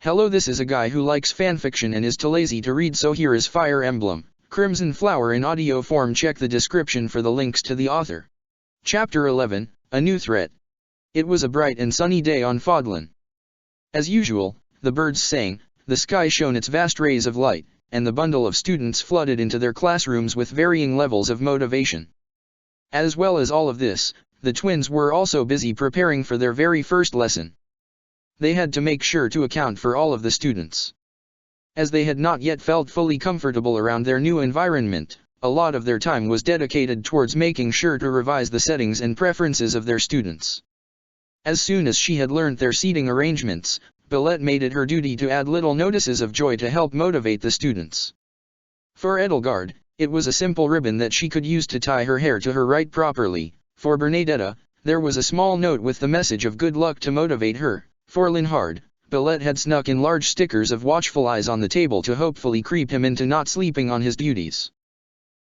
Hello, this is a guy who likes fanfiction and is too lazy to read, so here is Fire Emblem, Crimson Flower in audio form. Check the description for the links to the author. Chapter 11, A New Threat. It was a bright and sunny day on Fodlan. As usual, the birds sang, the sky shone its vast rays of light, and the bundle of students flooded into their classrooms with varying levels of motivation. As well as all of this, the twins were also busy preparing for their very first lesson. They had to make sure to account for all of the students. As they had not yet felt fully comfortable around their new environment, a lot of their time was dedicated towards making sure to revise the settings and preferences of their students. As soon as she had learned their seating arrangements, Billette made it her duty to add little notices of joy to help motivate the students. For Edelgard, it was a simple ribbon that she could use to tie her hair to her right properly. For Bernadetta, there was a small note with the message of good luck to motivate her. For Linhard, Billette had snuck in large stickers of watchful eyes on the table to hopefully creep him into not sleeping on his duties.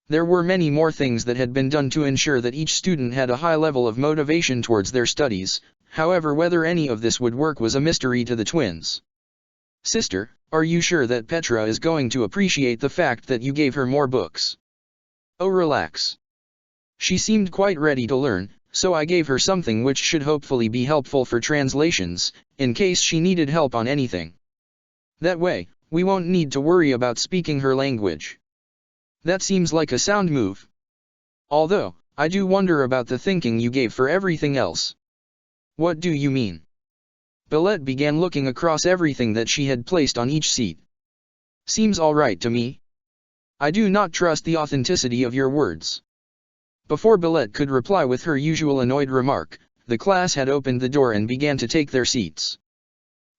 There were many more things that had been done to ensure that each student had a high level of motivation towards their studies. However, whether any of this would work was a mystery to the twins. "Sister, are you sure that Petra is going to appreciate the fact that you gave her more books?" "Oh, relax. She seemed quite ready to learn, so I gave her something which should hopefully be helpful for translations, in case she needed help on anything. That way, we won't need to worry about speaking her language." "That seems like a sound move. Although, I do wonder about the thinking you gave for everything else." "What do you mean?" Billette began looking across everything that she had placed on each seat. "Seems all right to me. I do not trust the authenticity of your words." Before Billette could reply with her usual annoyed remark, the class had opened the door and began to take their seats.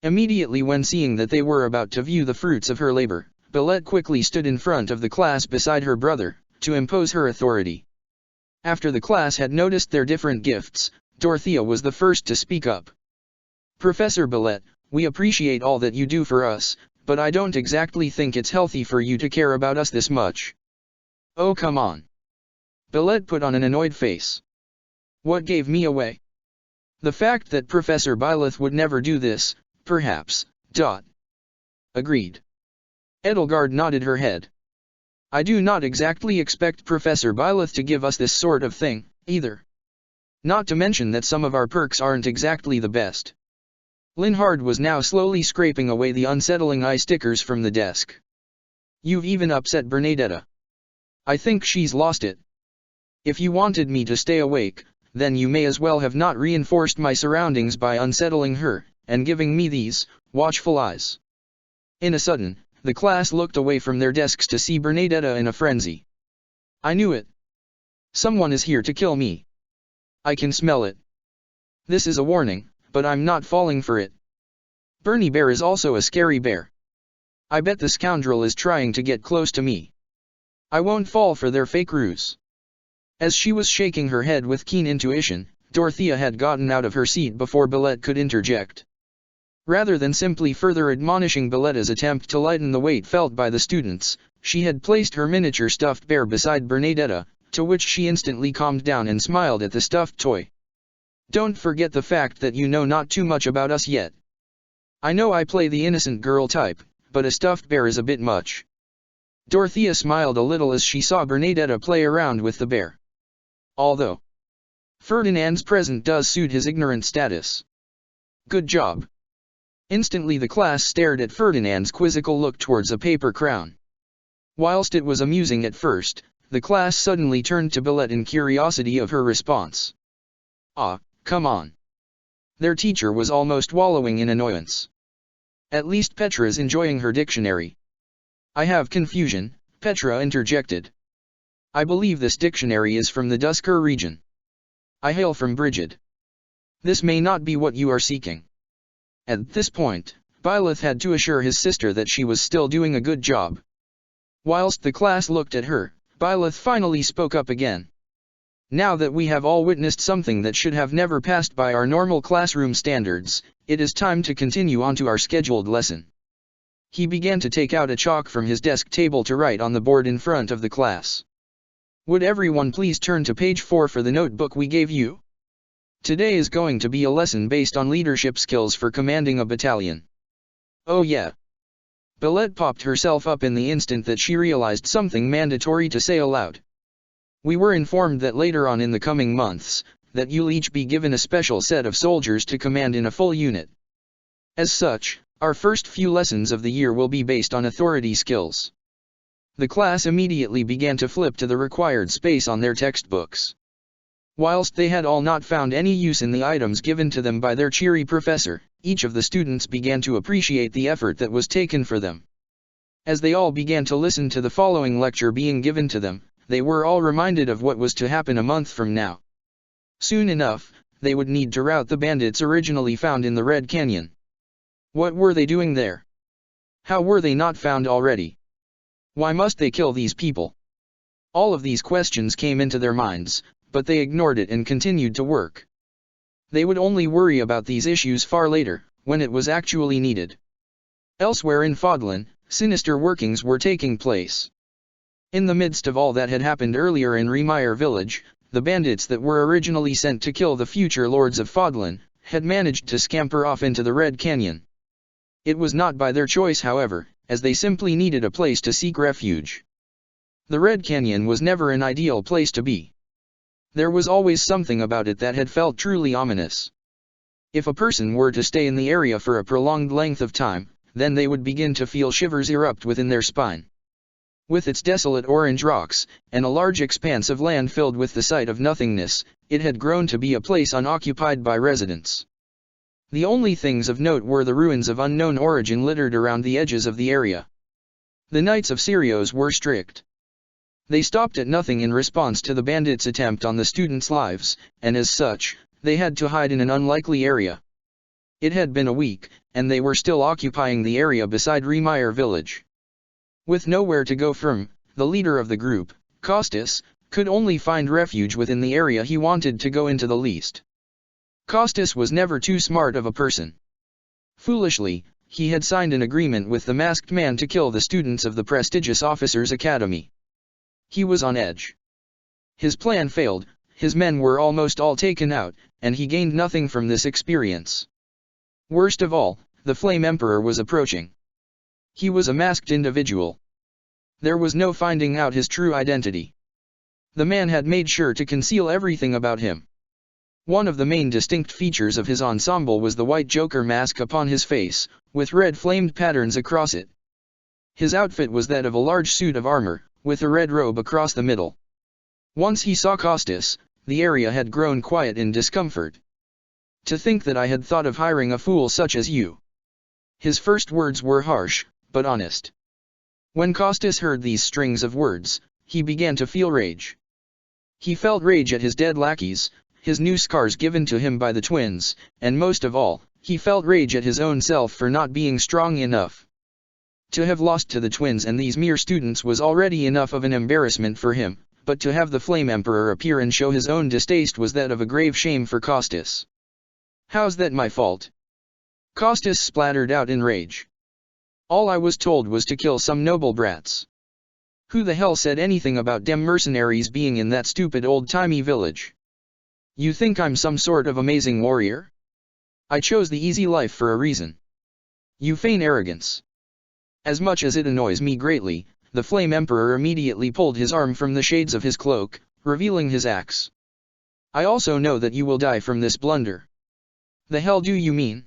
Immediately when seeing that they were about to view the fruits of her labor, Billette quickly stood in front of the class beside her brother, to impose her authority. After the class had noticed their different gifts, Dorothea was the first to speak up. "Professor Billette, we appreciate all that you do for us, but I don't exactly think it's healthy for you to care about us this much." "Oh, come on." Billette put on an annoyed face. "What gave me away?" "The fact that Professor Byleth would never do this, perhaps. Agreed." Edelgard nodded her head. "I do not exactly expect Professor Byleth to give us this sort of thing, either. Not to mention that some of our perks aren't exactly the best." Linhard was now slowly scraping away the unsettling eye stickers from the desk. "You've even upset Bernadetta. I think she's lost it. If you wanted me to stay awake, then you may as well have not reinforced my surroundings by unsettling her, and giving me these watchful eyes." In a sudden, the class looked away from their desks to see Bernadetta in a frenzy. "I knew it. Someone is here to kill me. I can smell it. This is a warning, but I'm not falling for it. Bernie Bear is also a scary bear. I bet the scoundrel is trying to get close to me. I won't fall for their fake ruse." As she was shaking her head with keen intuition, Dorothea had gotten out of her seat before Billette could interject. Rather than simply further admonishing Billette's attempt to lighten the weight felt by the students, she had placed her miniature stuffed bear beside Bernadetta, to which she instantly calmed down and smiled at the stuffed toy. "Don't forget the fact that you know not too much about us yet. I know I play the innocent girl type, but a stuffed bear is a bit much." Dorothea smiled a little as she saw Bernadetta play around with the bear. Although Ferdinand's present does suit his ignorant status. "Good job." Instantly the class stared at Ferdinand's quizzical look towards a paper crown. Whilst it was amusing at first, the class suddenly turned to Billette in curiosity of her response. "Ah, come on." Their teacher was almost wallowing in annoyance. "At least Petra's enjoying her dictionary." "I have confusion," Petra interjected. "I believe this dictionary is from the Dusker region." "I hail from Brigid. This may not be what you are seeking." At this point, Byleth had to assure his sister that she was still doing a good job. Whilst the class looked at her, Byleth finally spoke up again. "Now that we have all witnessed something that should have never passed by our normal classroom standards, it is time to continue on to our scheduled lesson." He began to take out a chalk from his desk table to write on the board in front of the class. "Would everyone please turn to page 4 for the notebook we gave you? Today is going to be a lesson based on leadership skills for commanding a battalion." Oh yeah. Belette popped herself up in the instant that she realized something mandatory to say aloud. We were informed that later on in the coming months, that you'll each be given a special set of soldiers to command in a full unit. As such, our first few lessons of the year will be based on authority skills. The class immediately began to flip to the required space on their textbooks. Whilst they had all not found any use in the items given to them by their cheery professor, each of the students began to appreciate the effort that was taken for them. As they all began to listen to the following lecture being given to them, they were all reminded of what was to happen a month from now. Soon enough, they would need to rout the bandits originally found in the Red Canyon. What were they doing there? How were they not found already? Why must they kill these people? All of these questions came into their minds, but they ignored it and continued to work. They would only worry about these issues far later, when it was actually needed. Elsewhere in Fodlan, sinister workings were taking place. In the midst of all that had happened earlier in Remire village, the bandits that were originally sent to kill the future lords of Fodlan, had managed to scamper off into the Red Canyon. It was not by their choice however, as they simply needed a place to seek refuge. The Red Canyon was never an ideal place to be. There was always something about it that had felt truly ominous. If a person were to stay in the area for a prolonged length of time, then they would begin to feel shivers erupt within their spine. With its desolate orange rocks, and a large expanse of land filled with the sight of nothingness, it had grown to be a place unoccupied by residents. The only things of note were the ruins of unknown origin littered around the edges of the area. The Knights of Sirios were strict. They stopped at nothing in response to the bandits' attempt on the students' lives, and as such, they had to hide in an unlikely area. It had been a week, and they were still occupying the area beside Remire village. With nowhere to go from, the leader of the group, Costas, could only find refuge within the area he wanted to go into the least. Costas was never too smart of a person. Foolishly, he had signed an agreement with the masked man to kill the students of the prestigious officers' academy. He was on edge. His plan failed, his men were almost all taken out, and he gained nothing from this experience. Worst of all, the Flame Emperor was approaching. He was a masked individual. There was no finding out his true identity. The man had made sure to conceal everything about him. One of the main distinct features of his ensemble was the white Joker mask upon his face, with red flamed patterns across it. His outfit was that of a large suit of armor, with a red robe across the middle. Once he saw Costas, the area had grown quiet in discomfort. To think that I had thought of hiring a fool such as you. His first words were harsh, but honest. When Costas heard these strings of words, he began to feel rage. He felt rage at his dead lackeys, his new scars given to him by the twins, and most of all, he felt rage at his own self for not being strong enough. To have lost to the twins and these mere students was already enough of an embarrassment for him, but to have the Flame Emperor appear and show his own distaste was that of a grave shame for Costas. How's that my fault? Costas splattered out in rage. All I was told was to kill some noble brats. Who the hell said anything about dem mercenaries being in that stupid old-timey village? You think I'm some sort of amazing warrior? I chose the easy life for a reason. You feign arrogance. As much as it annoys me greatly, the Flame Emperor immediately pulled his arm from the shades of his cloak, revealing his axe. I also know that you will die from this blunder. The hell do you mean?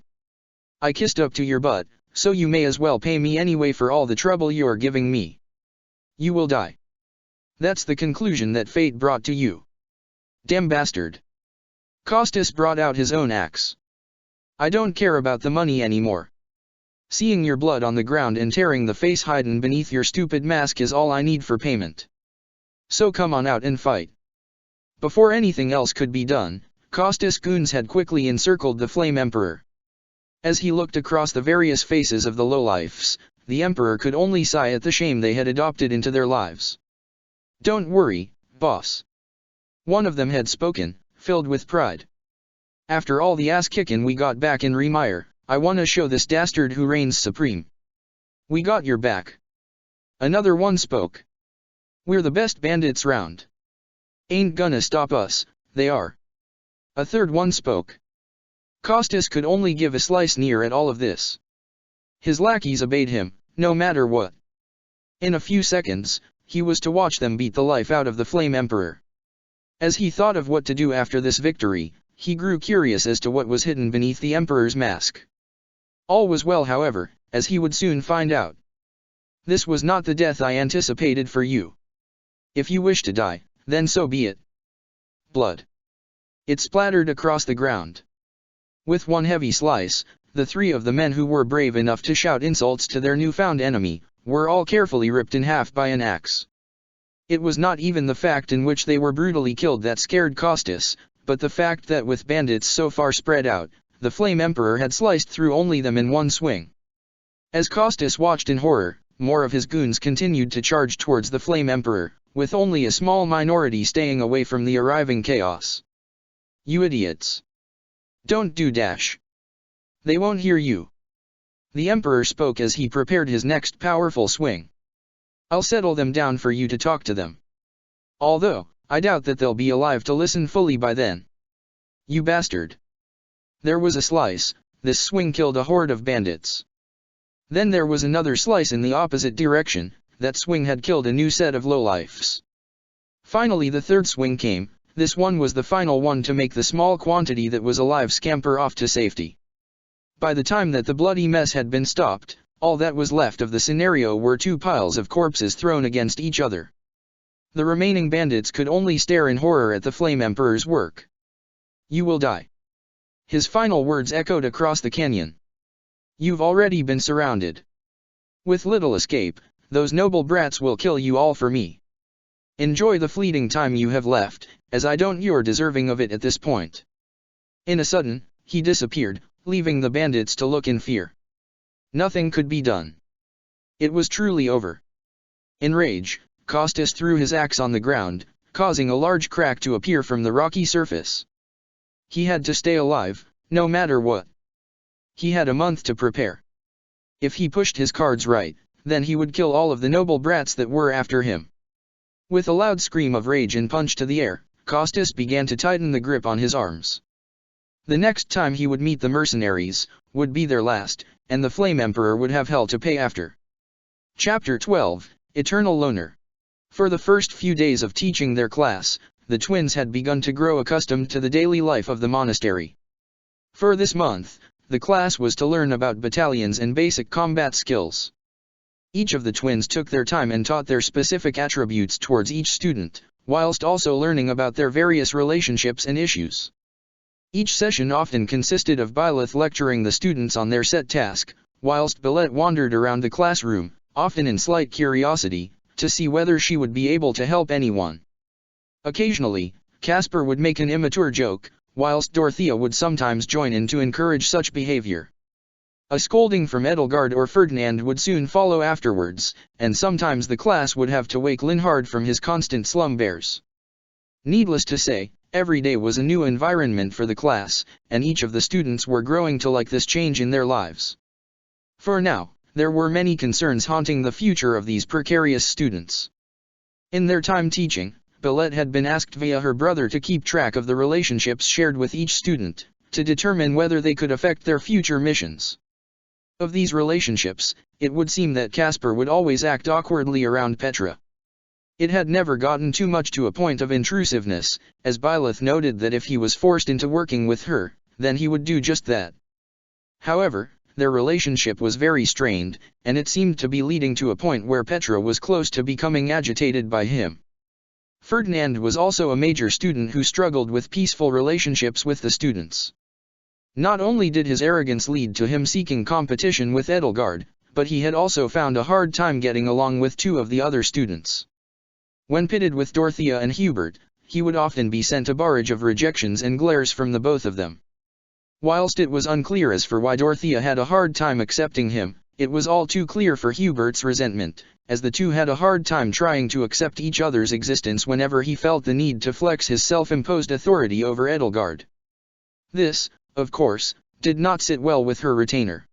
I kissed up to your butt, so you may as well pay me anyway for all the trouble you're giving me. You will die. That's the conclusion that fate brought to you. Damn bastard. Costas brought out his own axe. I don't care about the money anymore. Seeing your blood on the ground and tearing the face hidden beneath your stupid mask is all I need for payment. So come on out and fight. Before anything else could be done, Costas' goons had quickly encircled the Flame Emperor. As he looked across the various faces of the lowlifes, the Emperor could only sigh at the shame they had adopted into their lives. Don't worry, boss. One of them had spoken, filled with pride. After all the ass-kicking we got back in Remire, I wanna show this dastard who reigns supreme. We got your back. Another one spoke. We're the best bandits round. Ain't gonna stop us, they are. A third one spoke. Costas could only give a slice near at all of this. His lackeys obeyed him, no matter what. In a few seconds, he was to watch them beat the life out of the Flame Emperor. As he thought of what to do after this victory, he grew curious as to what was hidden beneath the Emperor's mask. All was well, however, as he would soon find out. This was not the death I anticipated for you. If you wish to die, then so be it. Blood. It splattered across the ground. With one heavy slice, the three of the men who were brave enough to shout insults to their newfound enemy, were all carefully ripped in half by an axe. It was not even the fact in which they were brutally killed that scared Costas, but the fact that with bandits so far spread out, the Flame Emperor had sliced through only them in one swing. As Costas watched in horror, more of his goons continued to charge towards the Flame Emperor, with only a small minority staying away from the arriving chaos. You idiots! Don't do dash! They won't hear you. The Emperor spoke as he prepared his next powerful swing. I'll settle them down for you to talk to them. Although, I doubt that they'll be alive to listen fully by then. You bastard! There was a slice, this swing killed a horde of bandits. Then there was another slice in the opposite direction, that swing had killed a new set of lowlifes. Finally the third swing came, this one was the final one to make the small quantity that was alive scamper off to safety. By the time that the bloody mess had been stopped, all that was left of the scenario were two piles of corpses thrown against each other. The remaining bandits could only stare in horror at the Flame Emperor's work. You will die. His final words echoed across the canyon. You've already been surrounded. With little escape, those noble brats will kill you all for me. Enjoy the fleeting time you have left, as I don't you're deserving of it at this point. In a sudden, he disappeared, leaving the bandits to look in fear. Nothing could be done. It was truly over. In rage, Costas threw his axe on the ground, causing a large crack to appear from the rocky surface. He had to stay alive, no matter what. He had a month to prepare. If he pushed his cards right, then he would kill all of the noble brats that were after him. With a loud scream of rage and punch to the air, Costas began to tighten the grip on his arms. The next time he would meet the mercenaries, would be their last, and the Flame Emperor would have hell to pay after. Chapter 12, Eternal Loner. For the first few days of teaching their class, the twins had begun to grow accustomed to the daily life of the monastery. For this month, the class was to learn about battalions and basic combat skills. Each of the twins took their time and taught their specific attributes towards each student, whilst also learning about their various relationships and issues. Each session often consisted of Byleth lecturing the students on their set task, whilst Bilette wandered around the classroom, often in slight curiosity, to see whether she would be able to help anyone. Occasionally, Casper would make an immature joke, whilst Dorothea would sometimes join in to encourage such behavior. A scolding from Edelgard or Ferdinand would soon follow afterwards, and sometimes the class would have to wake Linhard from his constant slumbers. Needless to say, every day was a new environment for the class, and each of the students were growing to like this change in their lives. For now, there were many concerns haunting the future of these precarious students. In their time teaching, Bilette had been asked via her brother to keep track of the relationships shared with each student, to determine whether they could affect their future missions. Of these relationships, it would seem that Casper would always act awkwardly around Petra. It had never gotten too much to a point of intrusiveness, as Byleth noted that if he was forced into working with her, then he would do just that. However, their relationship was very strained, and it seemed to be leading to a point where Petra was close to becoming agitated by him. Ferdinand was also a major student who struggled with peaceful relationships with the students. Not only did his arrogance lead to him seeking competition with Edelgard, but he had also found a hard time getting along with two of the other students. When pitted with Dorothea and Hubert, he would often be sent a barrage of rejections and glares from the both of them. Whilst it was unclear as for why Dorothea had a hard time accepting him, it was all too clear for Hubert's resentment, as the two had a hard time trying to accept each other's existence whenever he felt the need to flex his self-imposed authority over Edelgard. This, of course, did not sit well with her retainer.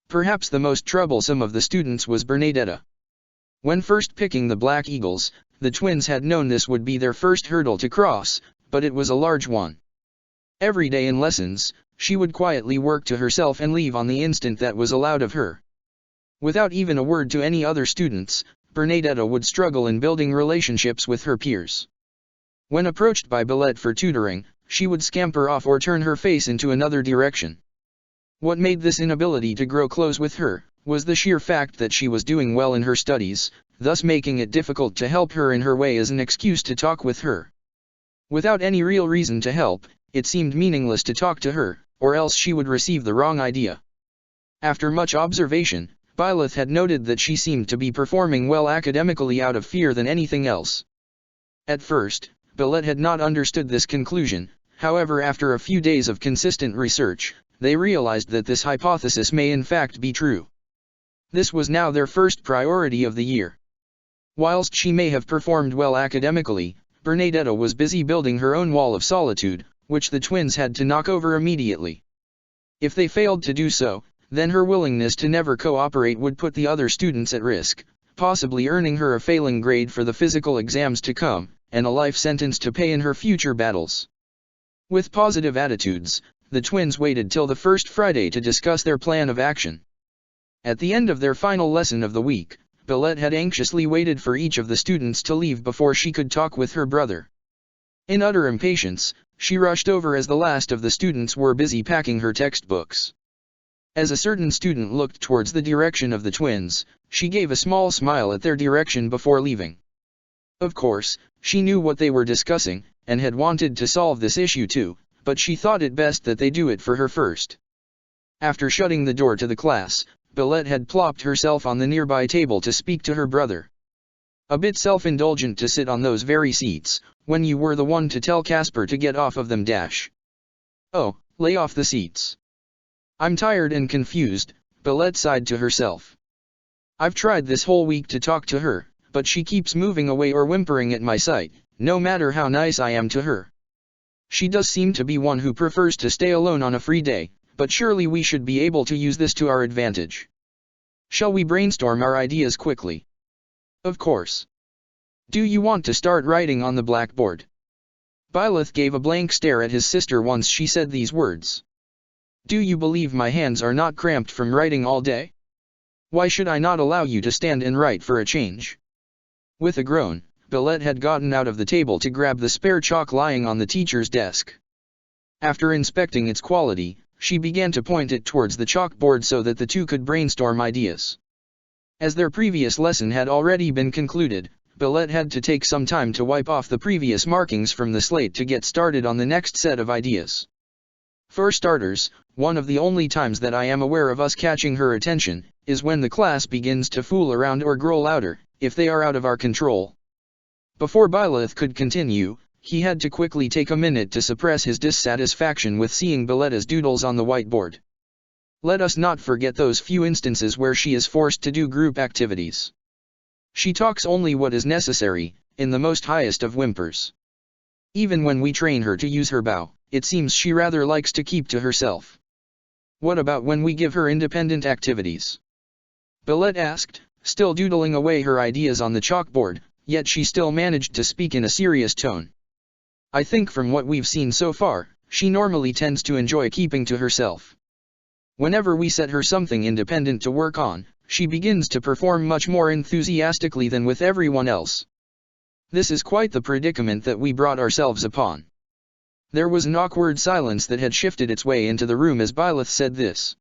Perhaps the most troublesome of the students was Bernadetta. When first picking the Black Eagles, the twins had known this would be their first hurdle to cross, but it was a large one. Every day in lessons, she would quietly work to herself and leave on the instant that was allowed of her. Without even a word to any other students, Bernadetta would struggle in building relationships with her peers. When approached by Billette for tutoring, she would scamper off or turn her face into another direction. What made this inability to grow close with her was the sheer fact that she was doing well in her studies, thus making it difficult to help her in her way as an excuse to talk with her. Without any real reason to help, it seemed meaningless to talk to her, or else she would receive the wrong idea. After much observation, Byleth had noted that she seemed to be performing well academically out of fear than anything else. At first, Billette had not understood this conclusion, however after a few days of consistent research, they realized that this hypothesis may in fact be true. This was now their first priority of the year. Whilst she may have performed well academically, Bernadetta was busy building her own wall of solitude, which the twins had to knock over immediately. If they failed to do so, then her willingness to never cooperate would put the other students at risk, possibly earning her a failing grade for the physical exams to come, and a life sentence to pay in her future battles. With positive attitudes, the twins waited till the first Friday to discuss their plan of action. At the end of their final lesson of the week, Billette had anxiously waited for each of the students to leave before she could talk with her brother. In utter impatience, she rushed over as the last of the students were busy packing her textbooks. As a certain student looked towards the direction of the twins, she gave a small smile at their direction before leaving. Of course, she knew what they were discussing, and had wanted to solve this issue too, but she thought it best that they do it for her first. After shutting the door to the class, Billette had plopped herself on the nearby table to speak to her brother. A bit self-indulgent to sit on those very seats, when you were the one to tell Casper to get off of them. Oh, lay off the seats. I'm tired and confused, Billette sighed to herself. I've tried this whole week to talk to her, but she keeps moving away or whimpering at my sight, no matter how nice I am to her. She does seem to be one who prefers to stay alone on a free day, but surely we should be able to use this to our advantage. Shall we brainstorm our ideas quickly? Of course. Do you want to start writing on the blackboard? Byleth gave a blank stare at his sister once she said these words. Do you believe my hands are not cramped from writing all day? Why should I not allow you to stand and write for a change? With a groan, Billette had gotten out of the table to grab the spare chalk lying on the teacher's desk. After inspecting its quality, she began to point it towards the chalkboard so that the two could brainstorm ideas. As their previous lesson had already been concluded, Billette had to take some time to wipe off the previous markings from the slate to get started on the next set of ideas. For starters, one of the only times that I am aware of us catching her attention, is when the class begins to fool around or grow louder, if they are out of our control. Before Byleth could continue, he had to quickly take a minute to suppress his dissatisfaction with seeing Billette's doodles on the whiteboard. Let us not forget those few instances where she is forced to do group activities. She talks only what is necessary, in the most highest of whimpers. Even when we train her to use her bow, it seems she rather likes to keep to herself. What about when we give her independent activities? Billette asked, still doodling away her ideas on the chalkboard, yet she still managed to speak in a serious tone. I think from what we've seen so far, she normally tends to enjoy keeping to herself. Whenever we set her something independent to work on, she begins to perform much more enthusiastically than with everyone else. This is quite the predicament that we brought ourselves upon. There was an awkward silence that had shifted its way into the room as Byleth said this.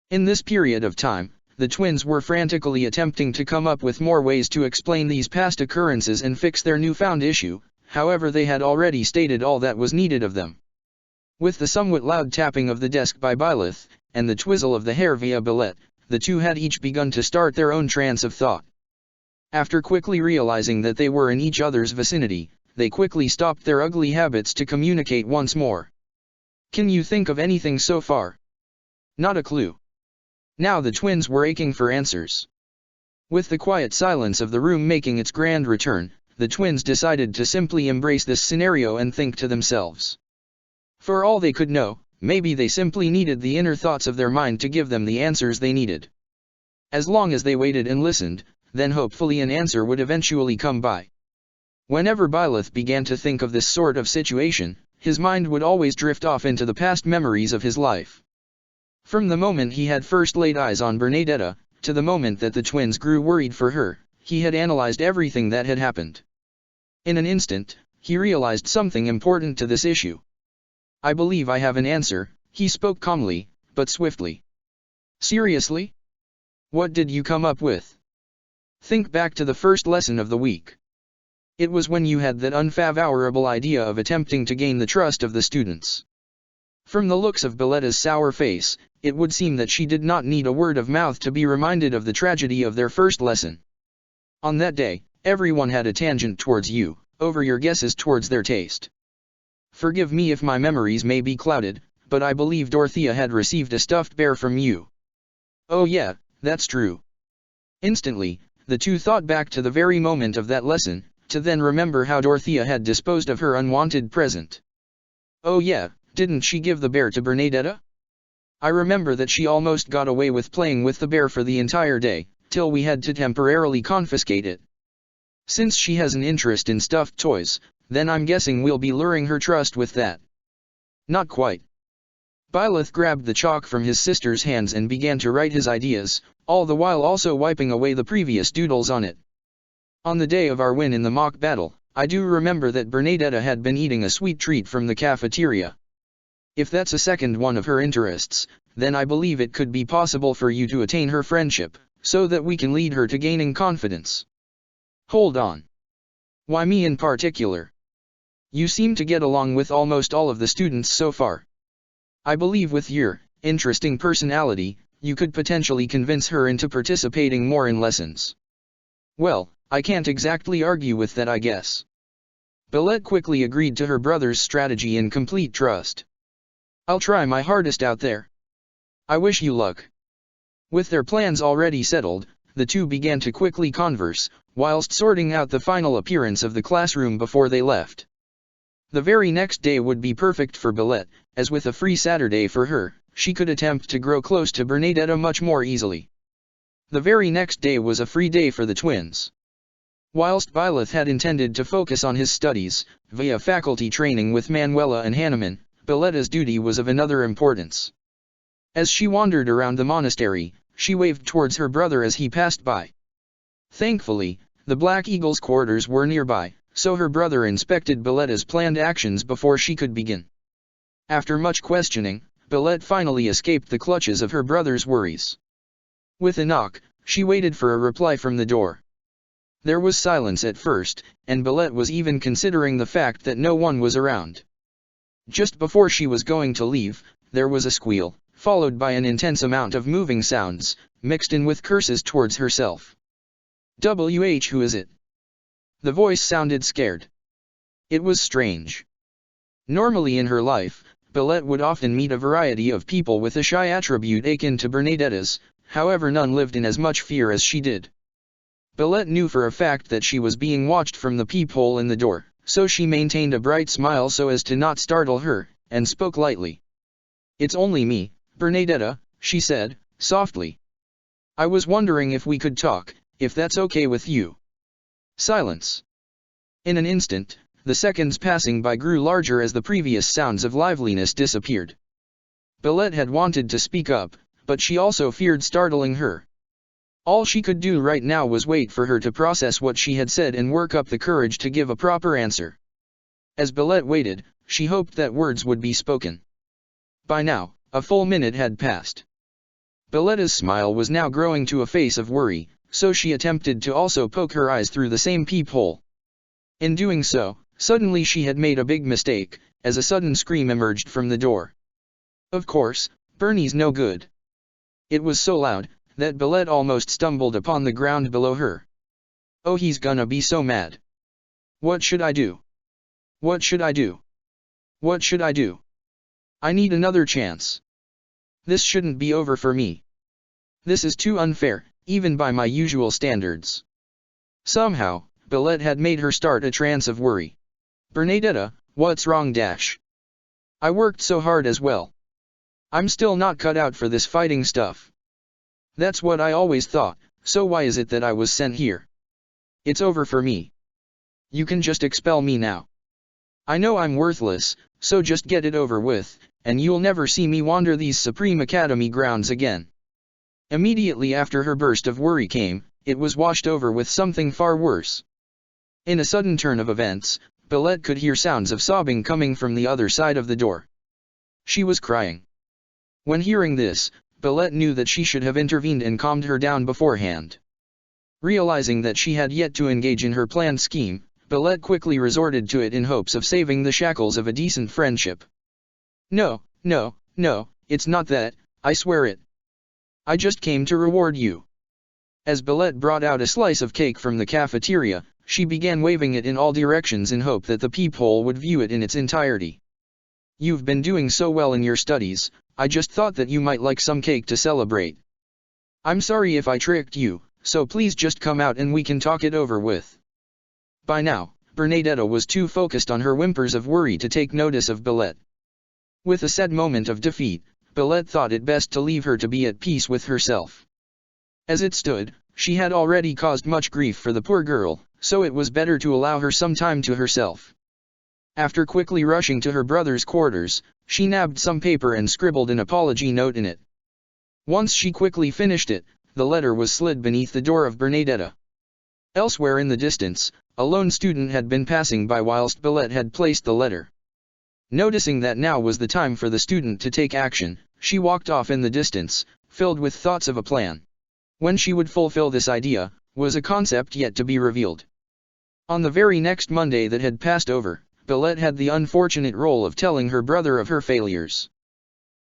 In this period of time, the twins were frantically attempting to come up with more ways to explain these past occurrences and fix their newfound issue, however they had already stated all that was needed of them. With the somewhat loud tapping of the desk by Byleth, and the twizzle of the hair via Billette, the two had each begun to start their own trance of thought. After quickly realizing that they were in each other's vicinity, they quickly stopped their ugly habits to communicate once more. Can you think of anything so far? Not a clue. Now the twins were aching for answers. With the quiet silence of the room making its grand return, the twins decided to simply embrace this scenario and think to themselves. For all they could know, maybe they simply needed the inner thoughts of their mind to give them the answers they needed. As long as they waited and listened, then hopefully an answer would eventually come by. Whenever Byleth began to think of this sort of situation, his mind would always drift off into the past memories of his life. From the moment he had first laid eyes on Bernadetta, to the moment that the twins grew worried for her, he had analyzed everything that had happened. In an instant, he realized something important to this issue. I believe I have an answer, he spoke calmly, but swiftly. Seriously? What did you come up with? Think back to the first lesson of the week. It was when you had that unfavorable idea of attempting to gain the trust of the students. From the looks of Belletta's sour face, it would seem that she did not need a word of mouth to be reminded of the tragedy of their first lesson. On that day, everyone had a tangent towards you, over your guesses towards their taste. Forgive me if my memories may be clouded, but I believe Dorothea had received a stuffed bear from you. Oh yeah, that's true. Instantly, the two thought back to the very moment of that lesson, to then remember how Dorothea had disposed of her unwanted present. Oh yeah, didn't she give the bear to Bernadetta? I remember that she almost got away with playing with the bear for the entire day, till we had to temporarily confiscate it. Since she has an interest in stuffed toys, then I'm guessing we'll be luring her trust with that. Not quite. Byleth grabbed the chalk from his sister's hands and began to write his ideas, all the while also wiping away the previous doodles on it. On the day of our win in the mock battle, I do remember that Bernadetta had been eating a sweet treat from the cafeteria. If that's a second one of her interests, then I believe it could be possible for you to attain her friendship, so that we can lead her to gaining confidence. Hold on. Why me in particular? You seem to get along with almost all of the students so far. I believe with your interesting personality, you could potentially convince her into participating more in lessons. Well, I can't exactly argue with that, I guess. Billette quickly agreed to her brother's strategy in complete trust. I'll try my hardest out there. I wish you luck. With their plans already settled, the two began to quickly converse, whilst sorting out the final appearance of the classroom before they left. The very next day would be perfect for Billette, as with a free Saturday for her, she could attempt to grow close to Bernadetta much more easily. The very next day was a free day for the twins. Whilst Byleth had intended to focus on his studies, via faculty training with Manuela and Hanneman, Belletta's duty was of another importance. As she wandered around the monastery, she waved towards her brother as he passed by. Thankfully, the Black Eagle's quarters were nearby, so her brother inspected Belletta's planned actions before she could begin. After much questioning, Billette finally escaped the clutches of her brother's worries. With a knock, she waited for a reply from the door. There was silence at first, and Billette was even considering the fact that no one was around. Just before she was going to leave, there was a squeal, followed by an intense amount of moving sounds, mixed in with curses towards herself. Who is it? The voice sounded scared. It was strange. Normally in her life, Billette would often meet a variety of people with a shy attribute akin to Bernadetta's, however none lived in as much fear as she did. Billette knew for a fact that she was being watched from the peephole in the door, so she maintained a bright smile so as to not startle her, and spoke lightly. It's only me, Bernadetta, she said, softly. I was wondering if we could talk, if that's okay with you. Silence. In an instant, the seconds passing by grew larger as the previous sounds of liveliness disappeared. Billette had wanted to speak up, but she also feared startling her. All she could do right now was wait for her to process what she had said and work up the courage to give a proper answer. As Billette waited, she hoped that words would be spoken. By now, a full minute had passed. Belletta's smile was now growing to a face of worry, so she attempted to also poke her eyes through the same peephole. In doing so, suddenly she had made a big mistake, as a sudden scream emerged from the door. Of course, Bernie's no good. It was so loud, that Billette almost stumbled upon the ground below her. Oh, he's gonna be so mad. What should I do? What should I do? What should I do? I need another chance. This shouldn't be over for me. This is too unfair, even by my usual standards. Somehow, Billette had made her start a trance of worry. Bernadetta, what's wrong? I worked so hard as well. I'm still not cut out for this fighting stuff. That's what I always thought, so why is it that I was sent here? It's over for me. You can just expel me now. I know I'm worthless, so just get it over with, and you'll never see me wander these Supreme Academy grounds again. Immediately after her burst of worry came, it was washed over with something far worse. In a sudden turn of events, Billette could hear sounds of sobbing coming from the other side of the door. She was crying. When hearing this, Billette knew that she should have intervened and calmed her down beforehand. Realizing that she had yet to engage in her planned scheme, Billette quickly resorted to it in hopes of saving the shackles of a decent friendship. "No, no, no, it's not that, I swear it. I just came to reward you." As Billette brought out a slice of cake from the cafeteria, she began waving it in all directions in hope that the peephole would view it in its entirety. "You've been doing so well in your studies, I just thought that you might like some cake to celebrate. I'm sorry if I tricked you, so please just come out and we can talk it over with." By now, Bernadetta was too focused on her whimpers of worry to take notice of Billette. With a sad moment of defeat, Billette thought it best to leave her to be at peace with herself. As it stood, she had already caused much grief for the poor girl, so it was better to allow her some time to herself. After quickly rushing to her brother's quarters, she nabbed some paper and scribbled an apology note in it. Once she quickly finished it, the letter was slid beneath the door of Bernadetta. Elsewhere in the distance, a lone student had been passing by whilst Billette had placed the letter. Noticing that now was the time for the student to take action, she walked off in the distance, filled with thoughts of a plan. When she would fulfill this idea, was a concept yet to be revealed. On the very next Monday that had passed over, Billette had the unfortunate role of telling her brother of her failures.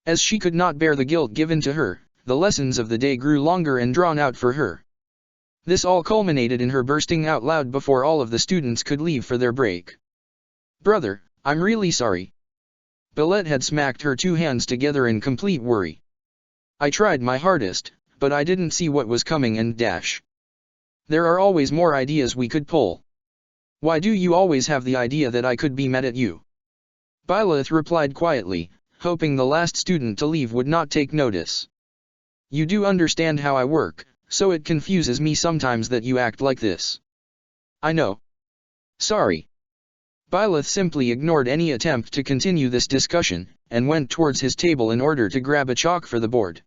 As she could not bear the guilt given to her, the lessons of the day grew longer and drawn out for her. This all culminated in her bursting out loud before all of the students could leave for their break. "Brother, I'm really sorry." Billette had smacked her two hands together in complete worry. "I tried my hardest, but I didn't see what was coming and dash. There are always more ideas we could pull. Why do you always have the idea that I could be mad at you?" Byleth replied quietly, hoping the last student to leave would not take notice. "You do understand how I work, so it confuses me sometimes that you act like this." "I know. Sorry." Byleth simply ignored any attempt to continue this discussion, and went towards his table in order to grab a chalk for the board.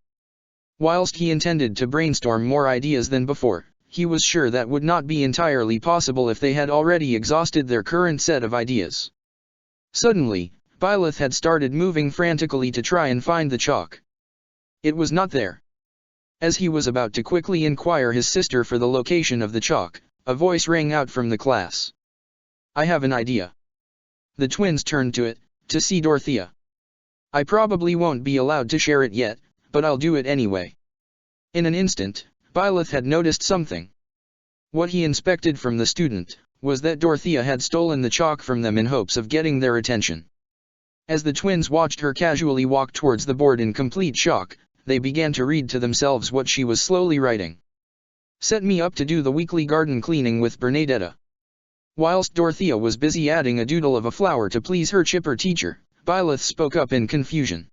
Whilst he intended to brainstorm more ideas than before, he was sure that would not be entirely possible if they had already exhausted their current set of ideas. Suddenly, Byleth had started moving frantically to try and find the chalk. It was not there. As he was about to quickly inquire his sister for the location of the chalk, a voice rang out from the class. "I have an idea." The twins turned to it, to see Dorothea. "I probably won't be allowed to share it yet, but I'll do it anyway." In an instant, Byleth had noticed something. What he inspected from the student was that Dorothea had stolen the chalk from them in hopes of getting their attention. As the twins watched her casually walk towards the board in complete shock, they began to read to themselves what she was slowly writing. "Set me up to do the weekly garden cleaning with Bernadetta." Whilst Dorothea was busy adding a doodle of a flower to please her chipper teacher, Byleth spoke up in confusion.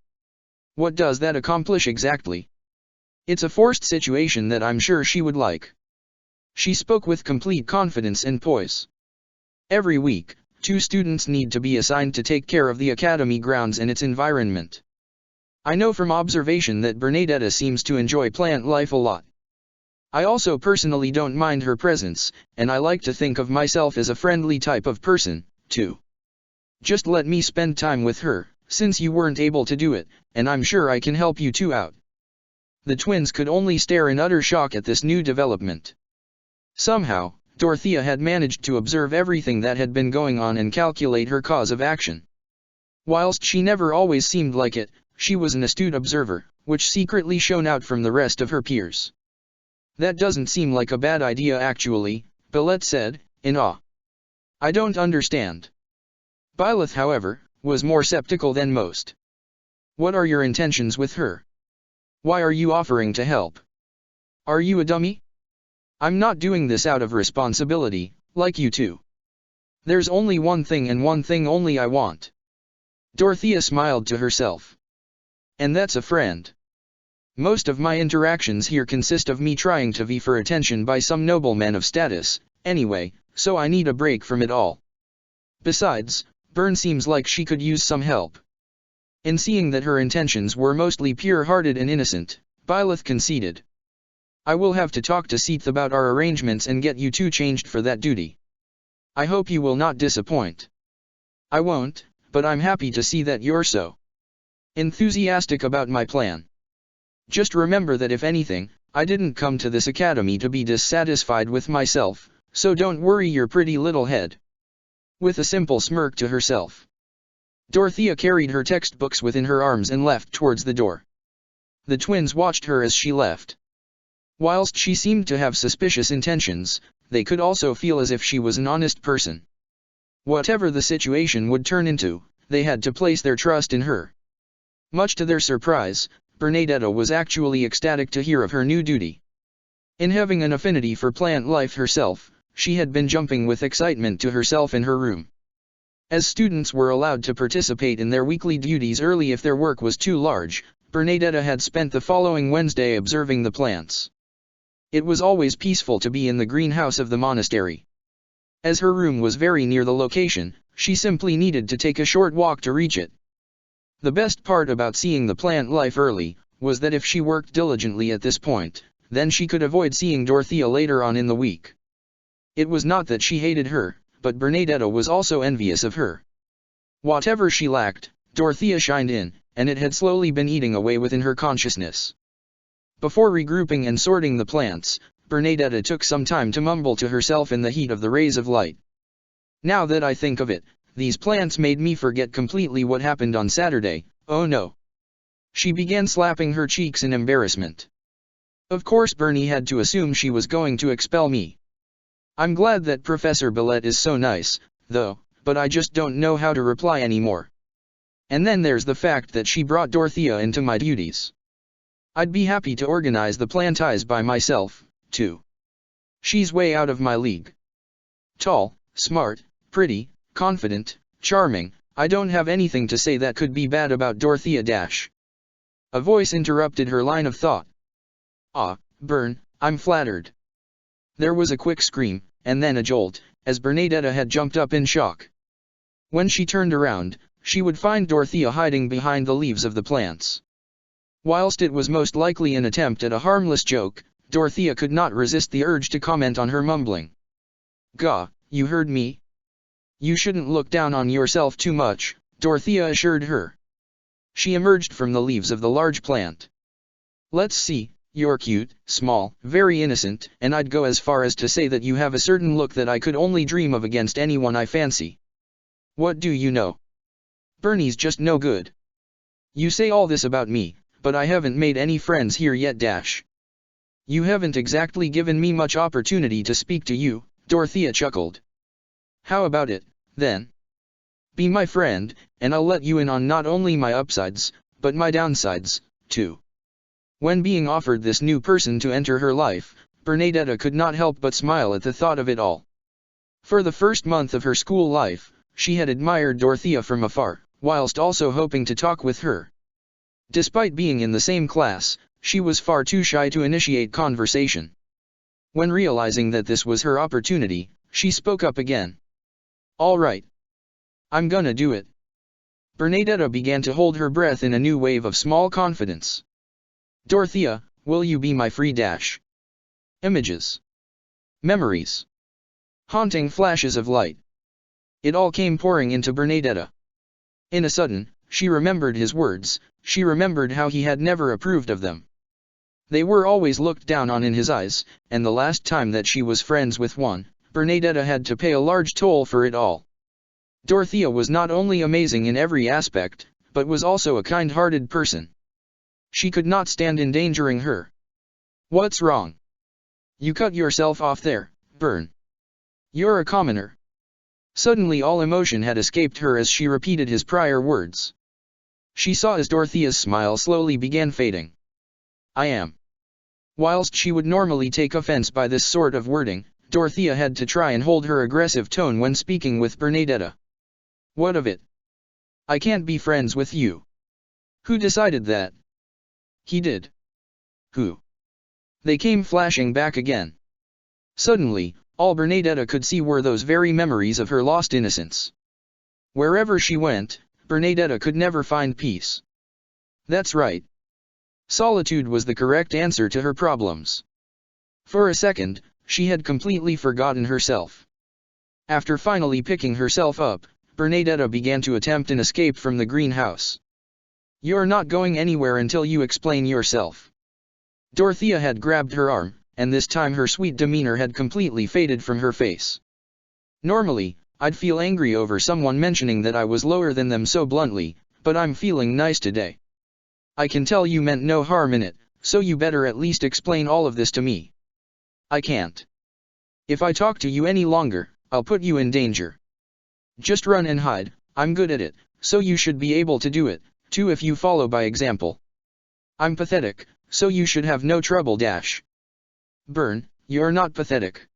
"What does that accomplish exactly? It's a forced situation that I'm sure she would like." She spoke with complete confidence and poise. "Every week, 2 students need to be assigned to take care of the academy grounds and its environment. I know from observation that Bernadetta seems to enjoy plant life a lot. I also personally don't mind her presence, and I like to think of myself as a friendly type of person, too. Just let me spend time with her, since you weren't able to do it, and I'm sure I can help you two out." The twins could only stare in utter shock at this new development. Somehow, Dorothea had managed to observe everything that had been going on and calculate her cause of action. Whilst she never always seemed like it, she was an astute observer, which secretly shone out from the rest of her peers. "That doesn't seem like a bad idea actually," Billette said, in awe. "I don't understand." Byleth, however, was more skeptical than most. "What are your intentions with her? Why are you offering to help? Are you a dummy?" "I'm not doing this out of responsibility, like you two. There's only one thing and one thing only I want." Dorothea smiled to herself. "And that's a friend. Most of my interactions here consist of me trying to vie for attention by some nobleman of status, anyway, so I need a break from it all. Besides, Bern seems like she could use some help." In seeing that her intentions were mostly pure-hearted and innocent, Byleth conceded. I will have to talk to Seath about our arrangements and get you two changed for that duty. I hope you will not disappoint. I won't, but I'm happy to see that you're so enthusiastic about my plan. Just remember that if anything, I didn't come to this academy to be dissatisfied with myself, so don't worry your pretty little head. With a simple smirk to herself, Dorothea carried her textbooks within her arms and left towards the door. The twins watched her as she left. Whilst she seemed to have suspicious intentions, they could also feel as if she was an honest person. Whatever the situation would turn into, they had to place their trust in her. Much to their surprise, Bernadetta was actually ecstatic to hear of her new duty. In having an affinity for plant life herself, she had been jumping with excitement to herself in her room. As students were allowed to participate in their weekly duties early if their work was too large, Bernadetta had spent the following Wednesday observing the plants. It was always peaceful to be in the greenhouse of the monastery. As her room was very near the location, she simply needed to take a short walk to reach it. The best part about seeing the plant life early, was that if she worked diligently at this point, then she could avoid seeing Dorothea later on in the week. It was not that she hated her, but Bernadetta was also envious of her. Whatever she lacked, Dorothea shined in, and it had slowly been eating away within her consciousness. Before regrouping and sorting the plants, Bernadetta took some time to mumble to herself in the heat of the rays of light. Now that I think of it, these plants made me forget completely what happened on Saturday, oh no. She began slapping her cheeks in embarrassment. Of course Bernie had to assume she was going to expel me. I'm glad that Professor Billette is so nice, though, but I just don't know how to reply anymore. And then there's the fact that she brought Dorothea into my duties. I'd be happy to organize the planties by myself, too. She's way out of my league. Tall, smart, pretty, confident, charming, I don't have anything to say that could be bad about Dorothea dash. A voice interrupted her line of thought. Ah, Bern, I'm flattered. There was a quick scream, and then a jolt, as Bernadetta had jumped up in shock. When she turned around, she would find Dorothea hiding behind the leaves of the plants. Whilst it was most likely an attempt at a harmless joke, Dorothea could not resist the urge to comment on her mumbling. Gah, you heard me? You shouldn't look down on yourself too much, Dorothea assured her. She emerged from the leaves of the large plant. Let's see, you're cute, small, very innocent, and I'd go as far as to say that you have a certain look that I could only dream of against anyone I fancy. What do you know? Bernie's just no good. You say all this about me, but I haven't made any friends here yet dash. You haven't exactly given me much opportunity to speak to you, Dorothea chuckled. How about it, then? Be my friend, and I'll let you in on not only my upsides, but my downsides, too. When being offered this new person to enter her life, Bernadetta could not help but smile at the thought of it all. For the first month of her school life, she had admired Dorothea from afar, whilst also hoping to talk with her. Despite being in the same class, she was far too shy to initiate conversation. When realizing that this was her opportunity, she spoke up again. All right. I'm gonna do it. Bernadetta began to hold her breath in a new wave of small confidence. Dorothea, will you be my free dash? Images. Memories. Haunting flashes of light. It all came pouring into Bernadetta. In a sudden, she remembered his words, she remembered how he had never approved of them. They were always looked down on in his eyes, and the last time that she was friends with one, Bernadetta had to pay a large toll for it all. Dorothea was not only amazing in every aspect, but was also a kind-hearted person. She could not stand endangering her. What's wrong? You cut yourself off there, Bern. You're a commoner. Suddenly all emotion had escaped her as she repeated his prior words. She saw as Dorothea's smile slowly began fading. I am. Whilst she would normally take offense by this sort of wording, Dorothea had to try and hold her aggressive tone when speaking with Bernadetta. What of it? I can't be friends with you. Who decided that? He did. Who? They came flashing back again. Suddenly, all Bernadetta could see were those very memories of her lost innocence. Wherever she went, Bernadetta could never find peace. That's right. Solitude was the correct answer to her problems. For a second, she had completely forgotten herself. After finally picking herself up, Bernadetta began to attempt an escape from the greenhouse. "You're not going anywhere until you explain yourself." Dorothea had grabbed her arm, and this time her sweet demeanor had completely faded from her face. "Normally, I'd feel angry over someone mentioning that I was lower than them so bluntly, but I'm feeling nice today. I can tell you meant no harm in it, so you better at least explain all of this to me." "I can't. If I talk to you any longer, I'll put you in danger. Just run and hide, I'm good at it, so you should be able to do it, too if you follow by example. I'm pathetic, so you should have no trouble dash." "Bern, you're not pathetic."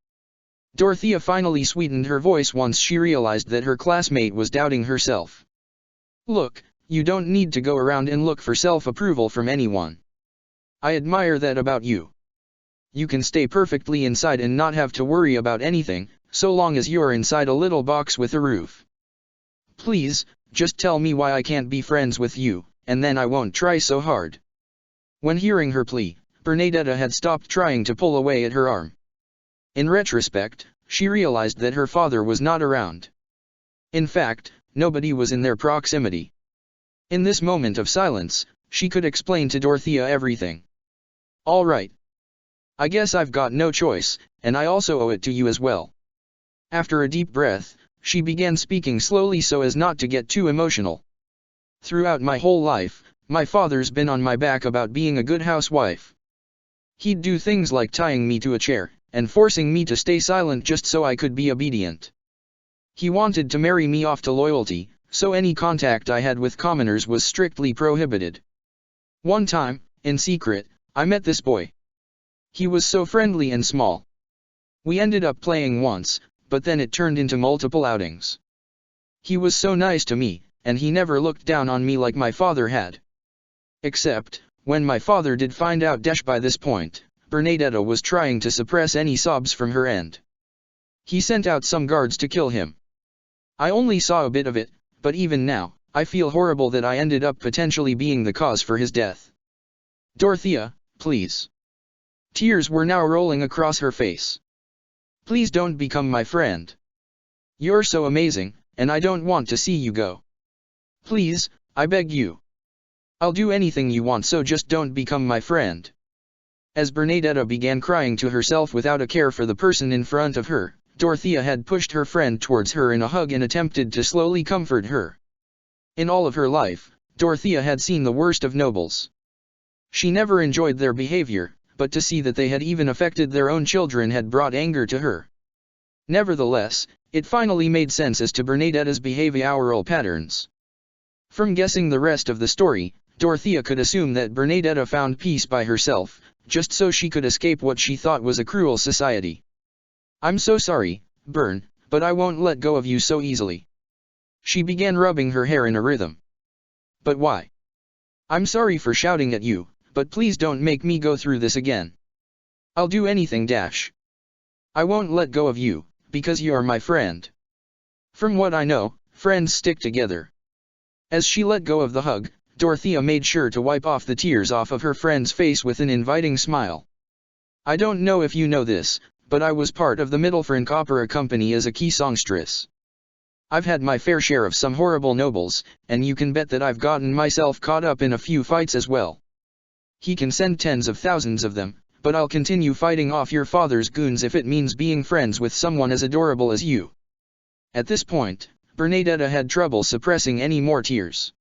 Dorothea finally sweetened her voice once she realized that her classmate was doubting herself. "Look, you don't need to go around and look for self-approval from anyone. I admire that about you. You can stay perfectly inside and not have to worry about anything, so long as you're inside a little box with a roof. Please, just tell me why I can't be friends with you, and then I won't try so hard." When hearing her plea, Bernadetta had stopped trying to pull away at her arm. In retrospect, she realized that her father was not around. In fact, nobody was in their proximity. In this moment of silence, she could explain to Dorothea everything. "All right. I guess I've got no choice, and I also owe it to you as well." After a deep breath, she began speaking slowly so as not to get too emotional. "Throughout my whole life, my father's been on my back about being a good housewife. He'd do things like tying me to a chair, and forcing me to stay silent just so I could be obedient. He wanted to marry me off to loyalty, so any contact I had with commoners was strictly prohibited. One time, in secret, I met this boy. He was so friendly and small. We ended up playing once, but then it turned into multiple outings. He was so nice to me, and he never looked down on me like my father had. Except, when my father did find out by this point, Bernadetta was trying to suppress any sobs from her end. He sent out some guards to kill him. I only saw a bit of it, but even now, I feel horrible that I ended up potentially being the cause for his death. Dorothea, please." Tears were now rolling across her face. "Please don't become my friend. You're so amazing, and I don't want to see you go. Please, I beg you. I'll do anything you want, so just don't become my friend." As Bernadetta began crying to herself without a care for the person in front of her, Dorothea had pushed her friend towards her in a hug and attempted to slowly comfort her. In all of her life, Dorothea had seen the worst of nobles. She never enjoyed their behavior, but to see that they had even affected their own children had brought anger to her. Nevertheless, it finally made sense as to Bernadetta's behavioral patterns. From guessing the rest of the story, Dorothea could assume that Bernadetta found peace by herself, just so she could escape what she thought was a cruel society. "I'm so sorry, Bern, but I won't let go of you so easily." She began rubbing her hair in a rhythm. "But why? I'm sorry for shouting at you, but please don't make me go through this again. I'll do anything I won't let go of you, because you are my friend. From what I know, friends stick together." As she let go of the hug, Dorothea made sure to wipe off the tears off of her friend's face with an inviting smile. "I don't know if you know this, but I was part of the Mittelfrank Opera Company as a key songstress. I've had my fair share of some horrible nobles, and you can bet that I've gotten myself caught up in a few fights as well. He can send tens of thousands of them, but I'll continue fighting off your father's goons if it means being friends with someone as adorable as you." At this point, Bernadetta had trouble suppressing any more tears.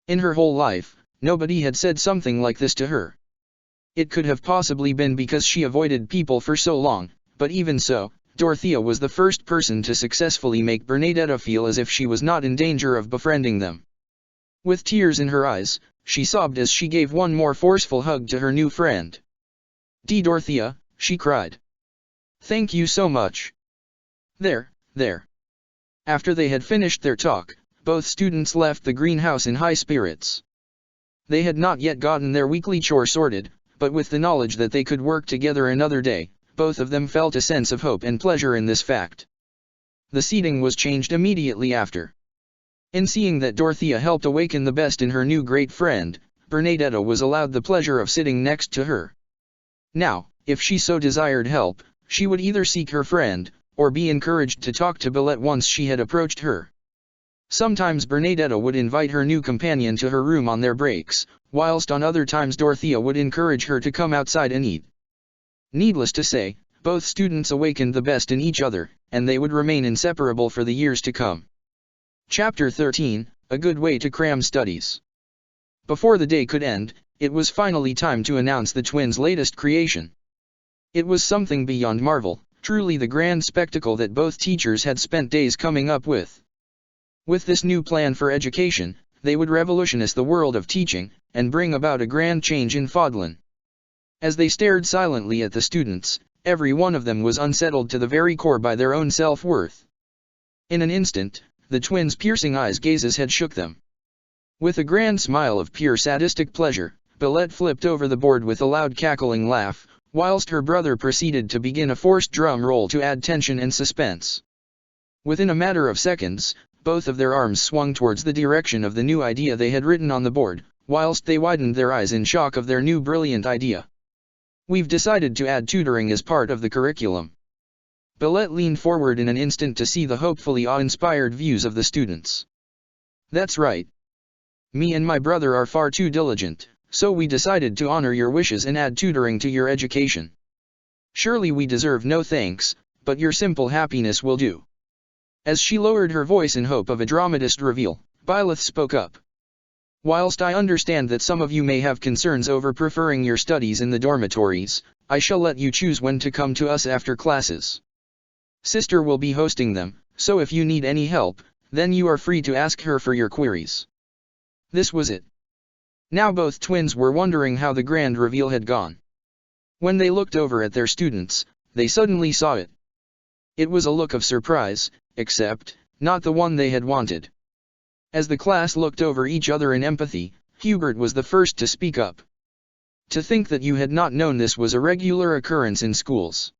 In her whole life, nobody had said something like this to her. It could have possibly been because she avoided people for so long, but even so, Dorothea was the first person to successfully make Bernadetta feel as if she was not in danger of befriending them. With tears in her eyes, she sobbed as she gave one more forceful hug to her new friend. Dorothea," she cried. "Thank you so much." There. After they had finished their talk, both students left the greenhouse in high spirits. They had not yet gotten their weekly chore sorted, but with the knowledge that they could work together another day, both of them felt a sense of hope and pleasure in this fact. The seating was changed immediately after. In seeing that Dorothea helped awaken the best in her new great friend, Bernadetta was allowed the pleasure of sitting next to her. Now, If she so desired help, she would either seek her friend, or be encouraged to talk to Billette once she had approached her. Sometimes Bernadetta would invite her new companion to her room on their breaks, whilst on other times Dorothea would encourage her to come outside and eat. Needless to say, both students awakened the best in each other, and they would remain inseparable for the years to come. Chapter 13, A Good Way to Cram Studies. Before the day could end, it was finally time to announce the twins' latest creation. It was something beyond marvel, truly the grand spectacle that both teachers had spent days coming up with. With this new plan for education, they would revolutionize the world of teaching, and bring about a grand change in Fodlan. As they stared silently at the students, every one of them was unsettled to the very core by their own self-worth. In an instant, the twins' piercing eyes gazes had shook them. With a grand smile of pure sadistic pleasure, Billette flipped over the board with a loud cackling laugh, whilst her brother proceeded to begin a forced drum roll to add tension and suspense. Within a matter of seconds, both of their arms swung towards the direction of the new idea they had written on the board, whilst they widened their eyes in shock of their new brilliant idea. "We've decided to add tutoring as part of the curriculum." Billette leaned forward in an instant to see the hopefully awe-inspired views of the students. "That's right. Me and my brother are far too diligent, so we decided to honor your wishes and add tutoring to your education. Surely we deserve no thanks, but your simple happiness will do." As she lowered her voice in hope of a dramatist reveal, Byleth spoke up. "Whilst I understand that some of you may have concerns over preferring your studies in the dormitories, I shall let you choose when to come to us after classes. Sister will be hosting them, so if you need any help, then you are free to ask her for your queries." This was it. Now both twins were wondering how the grand reveal had gone. When they looked over at their students, they suddenly saw it. It was a look of surprise, except, not the one they had wanted. As the class looked over each other in empathy, Hubert was the first to speak up. "To think that you had not known this was a regular occurrence in schools.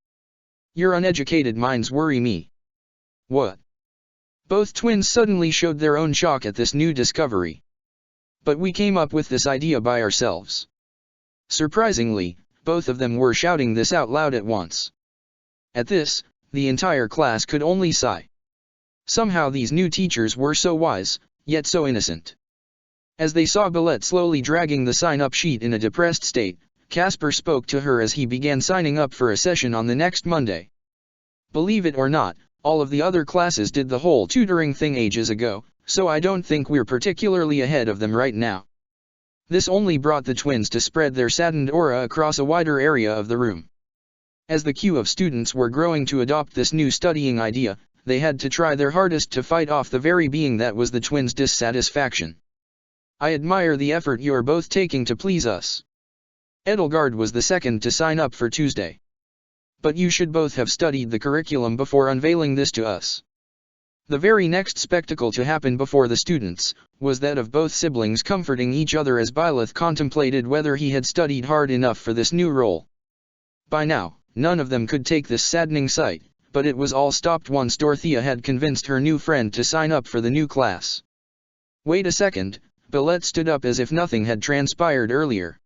Your uneducated minds worry me." "What?" Both twins suddenly showed their own shock at this new discovery. "But we came up with this idea by ourselves." Surprisingly, both of them were shouting this out loud at once. At this, the entire class could only sigh. Somehow these new teachers were so wise, yet so innocent. As they saw Billette slowly dragging the sign-up sheet in a depressed state, Casper spoke to her as he began signing up for a session on the next Monday. "Believe it or not, all of the other classes did the whole tutoring thing ages ago, so I don't think we're particularly ahead of them right now." This only brought the twins to spread their saddened aura across a wider area of the room. As the queue of students were growing to adopt this new studying idea, they had to try their hardest to fight off the very being that was the twins' dissatisfaction. "I admire the effort you're both taking to please us." Edelgard was the second to sign up for Tuesday. "But you should both have studied the curriculum before unveiling this to us." The very next spectacle to happen before the students, was that of both siblings comforting each other as Byleth contemplated whether he had studied hard enough for this new role. By now, none of them could take this saddening sight, but it was all stopped once Dorothea had convinced her new friend to sign up for the new class. "Wait a second," Billette stood up as if nothing had transpired earlier.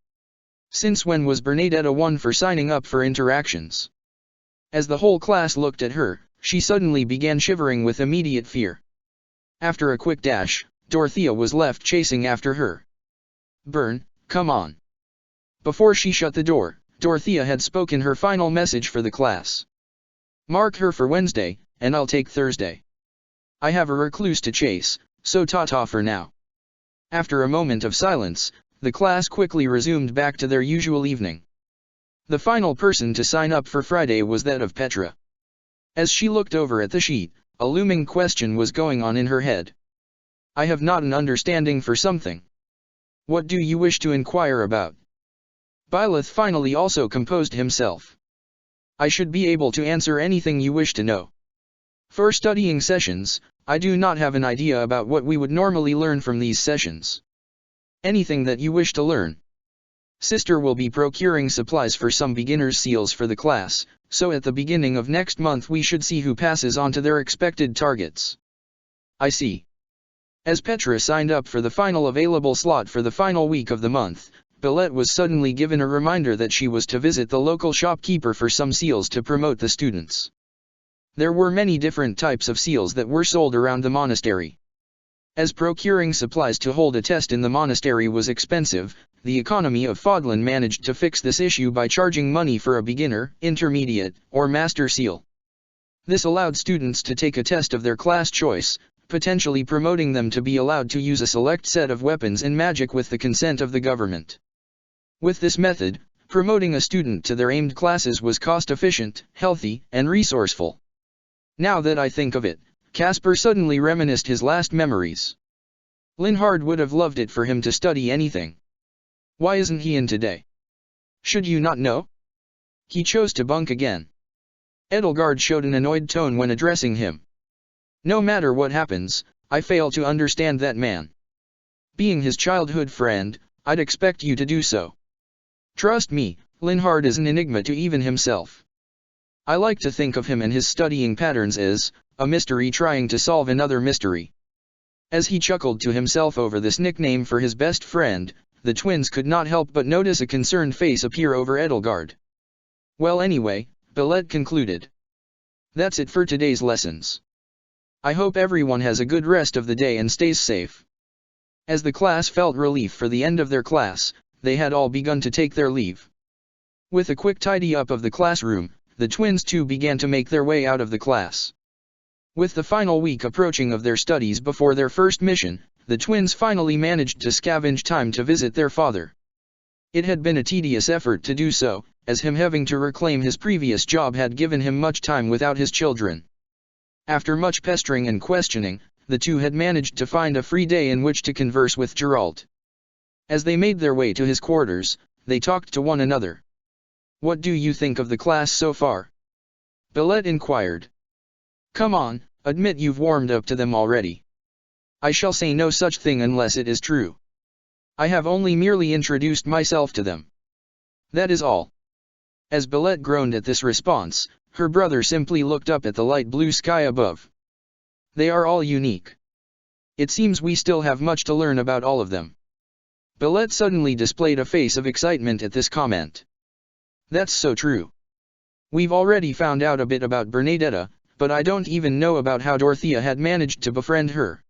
"Since when was Bernadetta one for signing up for interactions?" As the whole class looked at her, she suddenly began shivering with immediate fear. After a quick dash, Dorothea was left chasing after her. "Bern, come on." Before she shut the door, Dorothea had spoken her final message for the class. "Mark her for Wednesday, and I'll take Thursday. I have a recluse to chase, so ta-ta for now." After a moment of silence, the class quickly resumed back to their usual evening. The final person to sign up for Friday was that of Petra. As she looked over at the sheet, a looming question was going on in her head. "I have not an understanding for something. What do you wish to inquire about?" Byleth finally also composed himself. "I should be able to answer anything you wish to know. For studying sessions, I do not have an idea about what we would normally learn from these sessions. Anything that you wish to learn. Sister will be procuring supplies for some beginner's seals for the class, so at the beginning of next month we should see who passes on to their expected targets." "I see." As Petra signed up for the final available slot for the final week of the month, Billette was suddenly given a reminder that she was to visit the local shopkeeper for some seals to promote the students. There were many different types of seals that were sold around the monastery. As procuring supplies to hold a test in the monastery was expensive, the economy of Fodlan managed to fix this issue by charging money for a beginner, intermediate, or master seal. This allowed students to take a test of their class choice, potentially promoting them to be allowed to use a select set of weapons and magic with the consent of the government. With this method, promoting a student to their aimed classes was cost-efficient, healthy, and resourceful. Now that I think of it, Casper suddenly reminisced his last memories. Linhard would have loved it for him to study anything. Why isn't he in today? Should you not know? He chose to bunk again. Edelgard showed an annoyed tone when addressing him. No matter what happens, I fail to understand that man. Being his childhood friend, I'd expect you to do so. Trust me, Linhard is an enigma to even himself. I like to think of him and his studying patterns as a mystery trying to solve another mystery. As he chuckled to himself over this nickname for his best friend, the twins could not help but notice a concerned face appear over Edelgard. Well anyway, Billette concluded. That's it for today's lessons. I hope everyone has a good rest of the day and stays safe. As the class felt relief for the end of their class, they had all begun to take their leave. With a quick tidy up of the classroom, the twins too began to make their way out of the class. With the final week approaching of their studies before their first mission, the twins finally managed to scavenge time to visit their father. It had been a tedious effort to do so, as him having to reclaim his previous job had given him much time without his children. After much pestering and questioning, the two had managed to find a free day in which to converse with Geralt. As they made their way to his quarters, they talked to one another. What do you think of the class so far? Billette inquired. Come on, admit you've warmed up to them already. I shall say no such thing unless it is true. I have only merely introduced myself to them. That is all. As Billette groaned at this response, her brother simply looked up at the light blue sky above. They are all unique. It seems we still have much to learn about all of them. Billette suddenly displayed a face of excitement at this comment. That's so true. We've already found out a bit about Bernadetta, but I don't even know about how Dorothea had managed to befriend her.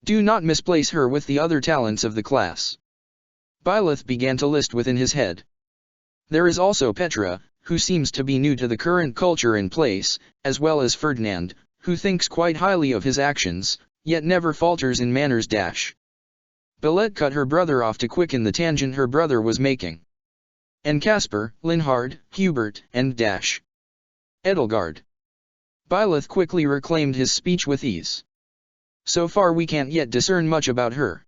Do not misplace her with the other talents of the class. Byleth began to list within his head. There is also Petra, who seems to be new to the current culture in place, as well as Ferdinand, who thinks quite highly of his actions, yet never falters in manners. Billette cut her brother off to quicken the tangent her brother was making. And Casper, Linhard, Hubert, and Edelgard. Byleth quickly reclaimed his speech with ease. So far we can't yet discern much about her.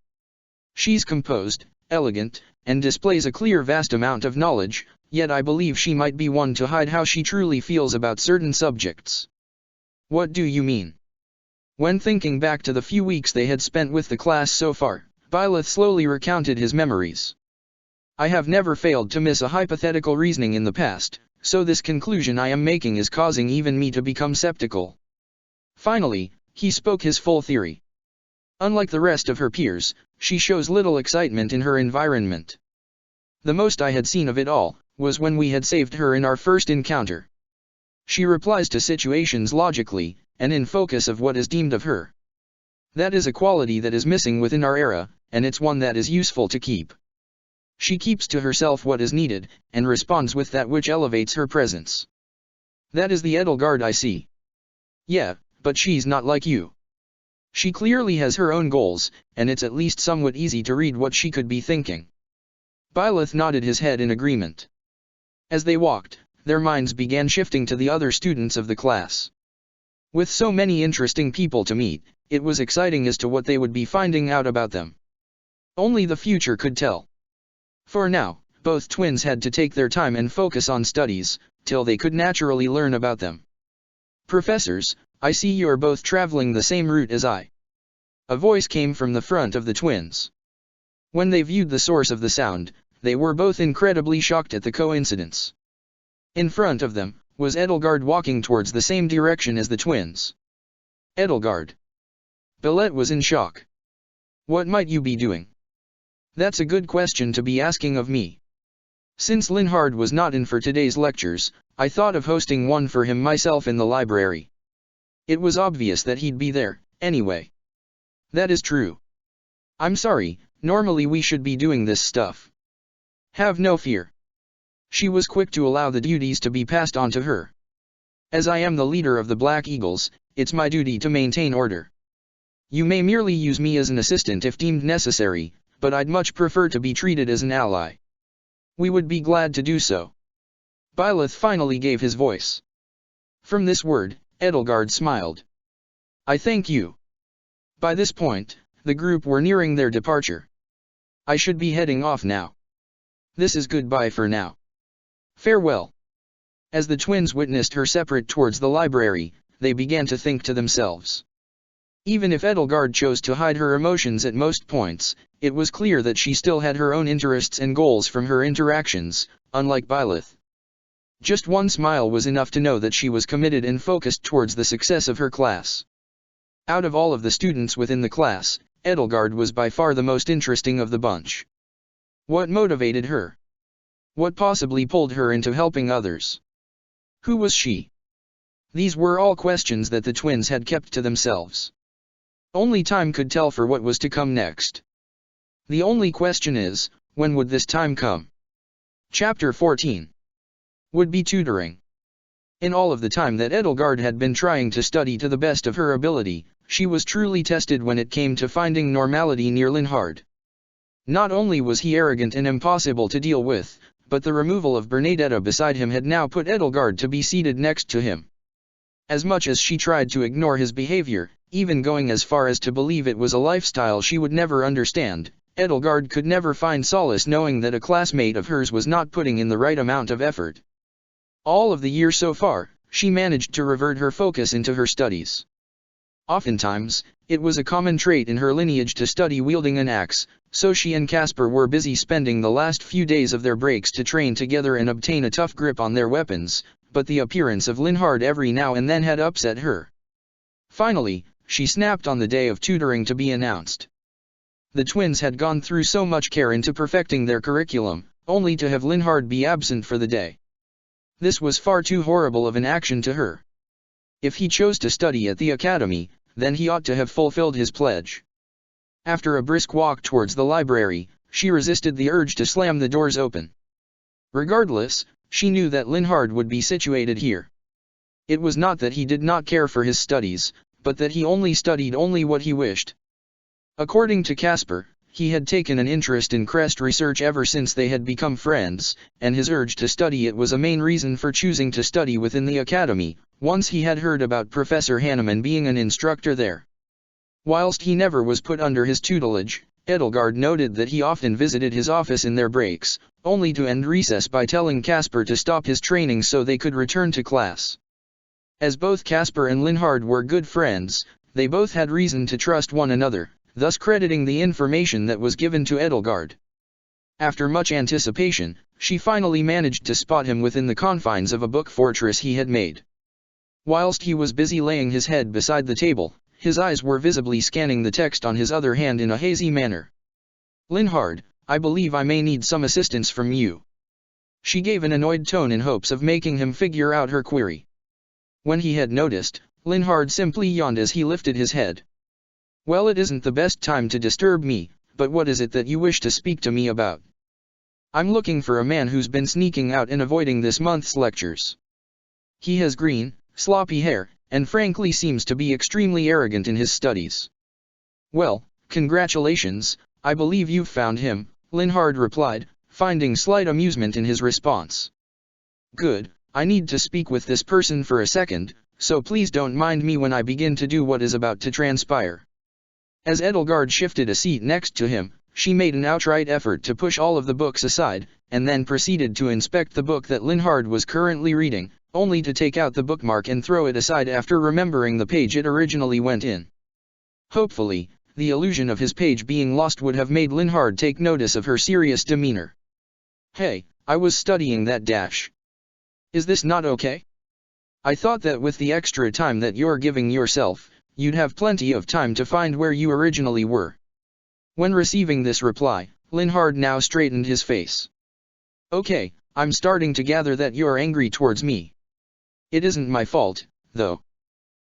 She's composed, elegant, and displays a clear vast amount of knowledge, yet I believe she might be one to hide how she truly feels about certain subjects. What do you mean? When thinking back to the few weeks they had spent with the class so far, Byleth slowly recounted his memories. I have never failed to miss a hypothetical reasoning in the past, so this conclusion I am making is causing even me to become skeptical. Finally, he spoke his full theory. Unlike the rest of her peers, she shows little excitement in her environment. The most I had seen of it all was when we had saved her in our first encounter. She replies to situations logically, and in focus of what is deemed of her. That is a quality that is missing within our era, and it's one that is useful to keep. She keeps to herself what is needed, and responds with that which elevates her presence. That is the Edelgard I see. Yeah, but she's not like you. She clearly has her own goals, and it's at least somewhat easy to read what she could be thinking. Byleth nodded his head in agreement. As they walked, their minds began shifting to the other students of the class. With so many interesting people to meet, it was exciting as to what they would be finding out about them. Only the future could tell. For now, both twins had to take their time and focus on studies, till they could naturally learn about them. Professors, I see you're both traveling the same route as I. A voice came from the front of the twins. When they viewed the source of the sound, they were both incredibly shocked at the coincidence. In front of them was Edelgard walking towards the same direction as the twins. Edelgard. Billette was in shock. What might you be doing? That's a good question to be asking of me. Since Linhard was not in for today's lectures, I thought of hosting one for him myself in the library. It was obvious that he'd be there, anyway. That is true. I'm sorry, normally we should be doing this stuff. Have no fear. She was quick to allow the duties to be passed on to her. As I am the leader of the Black Eagles, it's my duty to maintain order. You may merely use me as an assistant if deemed necessary, but I'd much prefer to be treated as an ally. We would be glad to do so. Byleth finally gave his voice. From this word, Edelgard smiled. I thank you. By this point, the group were nearing their departure. I should be heading off now. This is goodbye for now. Farewell. As the twins witnessed her separate towards the library, they began to think to themselves. Even if Edelgard chose to hide her emotions at most points, it was clear that she still had her own interests and goals from her interactions, unlike Byleth. Just one smile was enough to know that she was committed and focused towards the success of her class. Out of all of the students within the class, Edelgard was by far the most interesting of the bunch. What motivated her? What possibly pulled her into helping others? Who was she? These were all questions that the twins had kept to themselves. Only time could tell for what was to come next. The only question is, when would this time come? Chapter 14. Would-be tutoring. In all of the time that Edelgard had been trying to study to the best of her ability, she was truly tested when it came to finding normality near Linhard. Not only was he arrogant and impossible to deal with, but the removal of Bernadetta beside him had now put Edelgard to be seated next to him. As much as she tried to ignore his behavior, even going as far as to believe it was a lifestyle she would never understand, Edelgard could never find solace knowing that a classmate of hers was not putting in the right amount of effort. All of the year so far, she managed to revert her focus into her studies. Oftentimes, it was a common trait in her lineage to study wielding an axe, so she and Caspar were busy spending the last few days of their breaks to train together and obtain a tough grip on their weapons, but the appearance of Linhard every now and then had upset her. Finally, she snapped on the day of tutoring to be announced. The twins had gone through so much care into perfecting their curriculum, only to have Linhard be absent for the day. This was far too horrible of an action to her. If he chose to study at the academy, then he ought to have fulfilled his pledge. After a brisk walk towards the library, she resisted the urge to slam the doors open. Regardless, she knew that Linhard would be situated here. It was not that he did not care for his studies, but that he only studied what he wished. According to Caspar, he had taken an interest in crest research ever since they had become friends, and his urge to study it was a main reason for choosing to study within the academy, once he had heard about Professor Hanneman being an instructor there. Whilst he never was put under his tutelage, Edelgard noted that he often visited his office in their breaks, only to end recess by telling Caspar to stop his training so they could return to class. As both Caspar and Linhard were good friends, they both had reason to trust one another, thus crediting the information that was given to Edelgard. After much anticipation, she finally managed to spot him within the confines of a book fortress he had made. Whilst he was busy laying his head beside the table, his eyes were visibly scanning the text on his other hand in a hazy manner. Linhard, I believe I may need some assistance from you. She gave an annoyed tone in hopes of making him figure out her query. When he had noticed, Linhard simply yawned as he lifted his head. Well, it isn't the best time to disturb me, but what is it that you wish to speak to me about? I'm looking for a man who's been sneaking out and avoiding this month's lectures. He has green, sloppy hair, and frankly seems to be extremely arrogant in his studies. Well, congratulations, I believe you've found him, Linhard replied, finding slight amusement in his response. Good, I need to speak with this person for a second, so please don't mind me when I begin to do what is about to transpire. As Edelgard shifted a seat next to him, she made an outright effort to push all of the books aside, and then proceeded to inspect the book that Linhard was currently reading, only to take out the bookmark and throw it aside after remembering the page it originally went in. Hopefully, the illusion of his page being lost would have made Linhard take notice of her serious demeanor. Hey, I was studying that dash. Is this not okay? I thought that with the extra time that you're giving yourself, you'd have plenty of time to find where you originally were. When receiving this reply, Linhard now straightened his face. Okay, I'm starting to gather that you're angry towards me. It isn't my fault, though.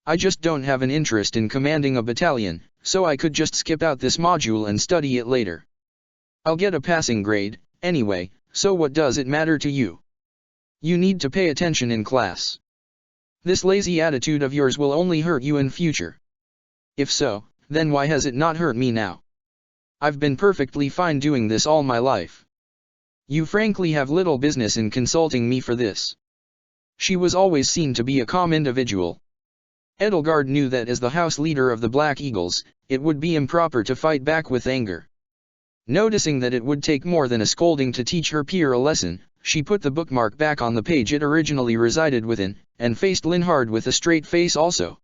I just don't have an interest in commanding a battalion, so I could just skip out this module and study it later. I'll get a passing grade, anyway, so what does it matter to you? You need to pay attention in class. This lazy attitude of yours will only hurt you in future. If so, then why has it not hurt me now? I've been perfectly fine doing this all my life. You frankly have little business in consulting me for this. She was always seen to be a calm individual. Edelgard knew that as the house leader of the Black Eagles, it would be improper to fight back with anger. Noticing that it would take more than a scolding to teach her peer a lesson, she put the bookmark back on the page it originally resided within, and faced Linhard with a straight face also.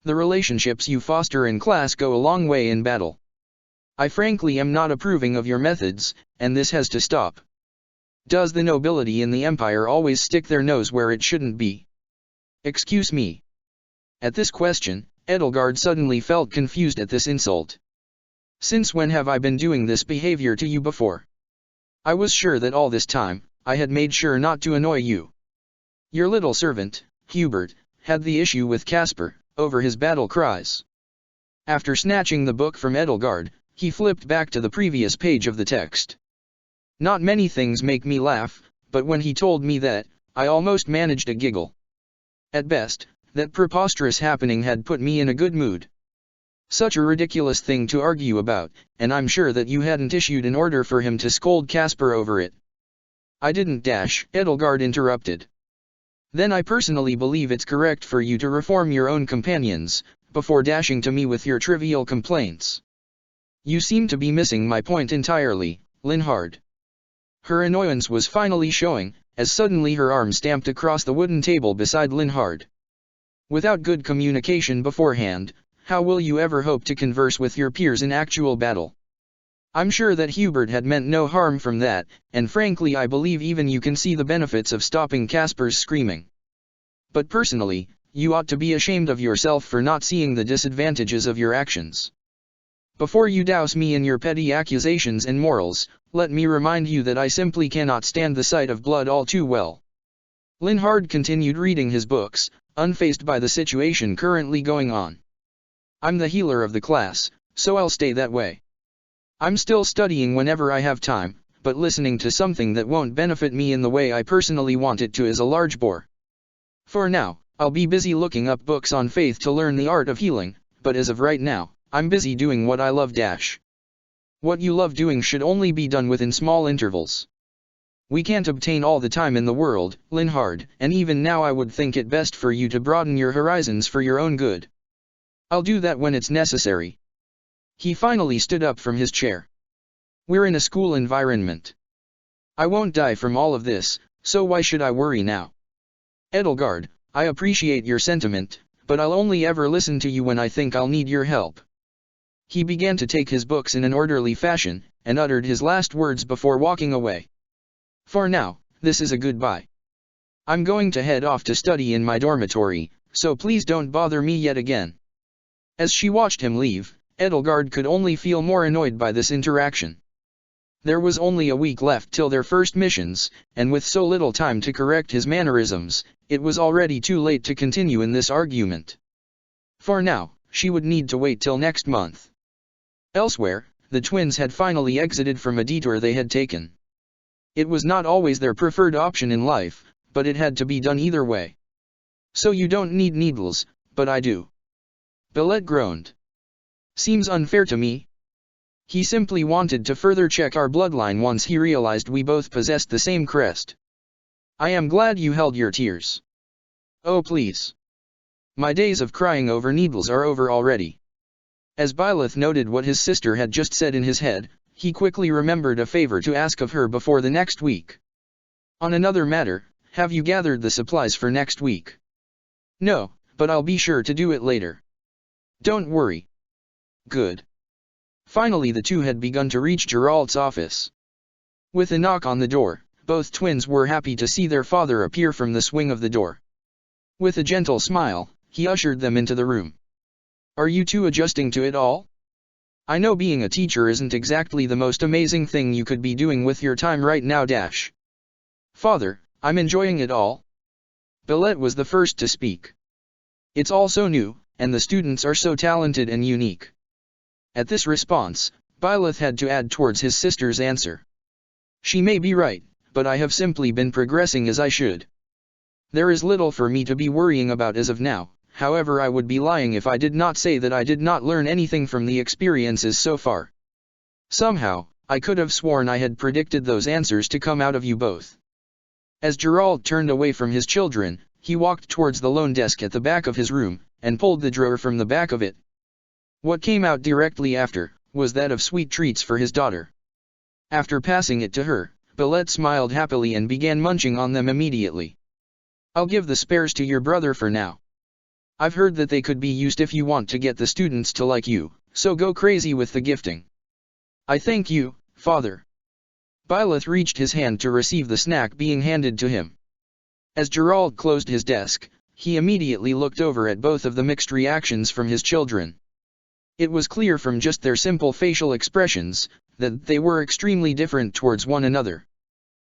The relationships you foster in class go a long way in battle. I frankly am not approving of your methods, and this has to stop. Does the nobility in the Empire always stick their nose where it shouldn't be? Excuse me. At this question, Edelgard suddenly felt confused at this insult. Since when have I been doing this behavior to you before? I was sure that all this time, I had made sure not to annoy you. Your little servant, Hubert, had the issue with Caspar, over his battle cries. After snatching the book from Edelgard, he flipped back to the previous page of the text. Not many things make me laugh, but when he told me that, I almost managed a giggle. At best, that preposterous happening had put me in a good mood. Such a ridiculous thing to argue about, and I'm sure that you hadn't issued an order for him to scold Caspar over it. I didn't, Edelgard interrupted. Then I personally believe it's correct for you to reform your own companions, before dashing to me with your trivial complaints. You seem to be missing my point entirely, Linhard. Her annoyance was finally showing, as suddenly her arm stamped across the wooden table beside Linhard. Without good communication beforehand, how will you ever hope to converse with your peers in actual battle? I'm sure that Hubert had meant no harm from that, and frankly I believe even you can see the benefits of stopping Caspar's screaming. But personally, you ought to be ashamed of yourself for not seeing the disadvantages of your actions. Before you douse me in your petty accusations and morals, let me remind you that I simply cannot stand the sight of blood all too well. Linhard continued reading his books, unfazed by the situation currently going on. I'm the healer of the class, so I'll stay that way. I'm still studying whenever I have time, but listening to something that won't benefit me in the way I personally want it to is a large bore. For now, I'll be busy looking up books on faith to learn the art of healing, but as of right now, I'm busy doing what I love. What you love doing should only be done within small intervals. We can't obtain all the time in the world, Linhard, and even now I would think it best for you to broaden your horizons for your own good. I'll do that when it's necessary. He finally stood up from his chair. We're in a school environment. I won't die from all of this, so why should I worry now? Edelgard, I appreciate your sentiment, but I'll only ever listen to you when I think I'll need your help. He began to take his books in an orderly fashion, and uttered his last words before walking away. For now, this is a goodbye. I'm going to head off to study in my dormitory, so please don't bother me yet again. As she watched him leave, Edelgard could only feel more annoyed by this interaction. There was only a week left till their first missions, and with so little time to correct his mannerisms, it was already too late to continue in this argument. For now, she would need to wait till next month. Elsewhere, the twins had finally exited from a detour they had taken. It was not always their preferred option in life, but it had to be done either way. So you don't need needles, but I do. Billet groaned. Seems unfair to me. He simply wanted to further check our bloodline once he realized we both possessed the same crest. I am glad you held your tears. Oh please. My days of crying over needles are over already. As Byleth noted what his sister had just said in his head, he quickly remembered a favor to ask of her before the next week. On another matter, have you gathered the supplies for next week? No, but I'll be sure to do it later. Don't worry. Good. Finally the two had begun to reach Geralt's office. With a knock on the door, both twins were happy to see their father appear from the swing of the door. With a gentle smile, he ushered them into the room. Are you two adjusting to it all? I know being a teacher isn't exactly the most amazing thing you could be doing with your time right now. Father, I'm enjoying it all. Billet was the first to speak. It's all so new, and the students are so talented and unique. At this response, Byleth had to add towards his sister's answer. She may be right, but I have simply been progressing as I should. There is little for me to be worrying about as of now. However, I would be lying if I did not say that I did not learn anything from the experiences so far. Somehow, I could have sworn I had predicted those answers to come out of you both. As Gerald turned away from his children, he walked towards the lone desk at the back of his room, and pulled the drawer from the back of it. What came out directly after, was that of sweet treats for his daughter. After passing it to her, Billet smiled happily and began munching on them immediately. I'll give the spares to your brother for now. I've heard that they could be used if you want to get the students to like you, so go crazy with the gifting. I thank you, Father. Byleth reached his hand to receive the snack being handed to him. As Gerald closed his desk, he immediately looked over at both of the mixed reactions from his children. It was clear from just their simple facial expressions, that they were extremely different towards one another.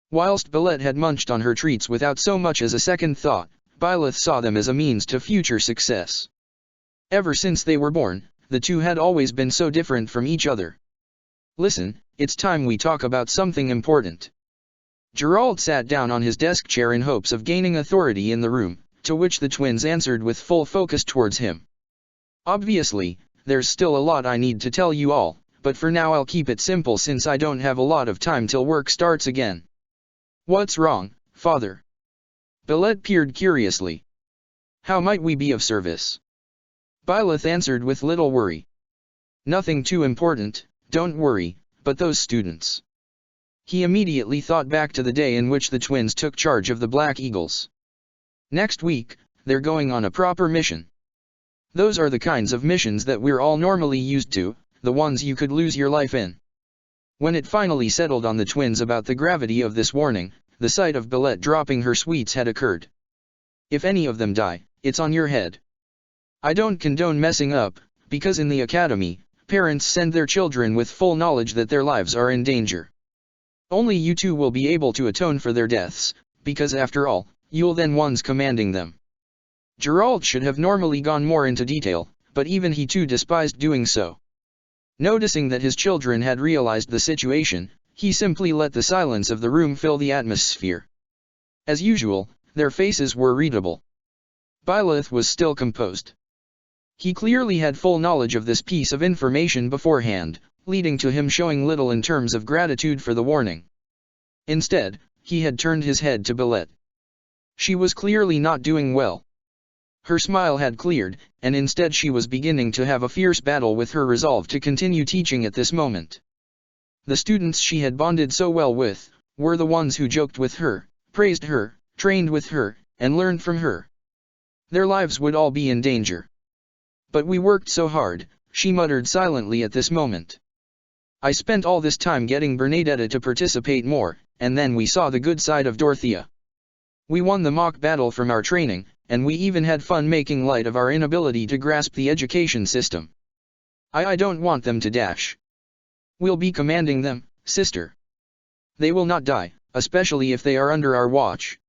Whilst Billet had munched on her treats without so much as a second thought, Byleth saw them as a means to future success. Ever since they were born, the two had always been so different from each other. Listen, it's time we talk about something important. Gerald sat down on his desk chair in hopes of gaining authority in the room, to which the twins answered with full focus towards him. Obviously, there's still a lot I need to tell you all, but for now I'll keep it simple since I don't have a lot of time till work starts again. What's wrong, Father? Billet peered curiously. How might we be of service? Byleth answered with little worry. Nothing too important, don't worry, but those students. He immediately thought back to the day in which the twins took charge of the Black Eagles. Next week, they're going on a proper mission. Those are the kinds of missions that we're all normally used to, the ones you could lose your life in. When it finally settled on the twins about the gravity of this warning, the sight of Billet dropping her sweets had occurred. If any of them die, it's on your head. I don't condone messing up, because in the academy, parents send their children with full knowledge that their lives are in danger. Only you two will be able to atone for their deaths, because after all, you're then ones commanding them. Gerald should have normally gone more into detail, but even he too despised doing so. Noticing that his children had realized the situation, he simply let the silence of the room fill the atmosphere. As usual, their faces were readable. Byleth was still composed. He clearly had full knowledge of this piece of information beforehand, leading to him showing little in terms of gratitude for the warning. Instead, he had turned his head to Billet. She was clearly not doing well. Her smile had cleared, and instead she was beginning to have a fierce battle with her resolve to continue teaching at this moment. The students she had bonded so well with, were the ones who joked with her, praised her, trained with her, and learned from her. Their lives would all be in danger. But we worked so hard, she muttered silently at this moment. I spent all this time getting Bernadetta to participate more, and then we saw the good side of Dorothea. We won the mock battle from our training, and we even had fun making light of our inability to grasp the education system. I don't want them to dash. We'll be commanding them, sister. They will not die, especially if they are under our watch.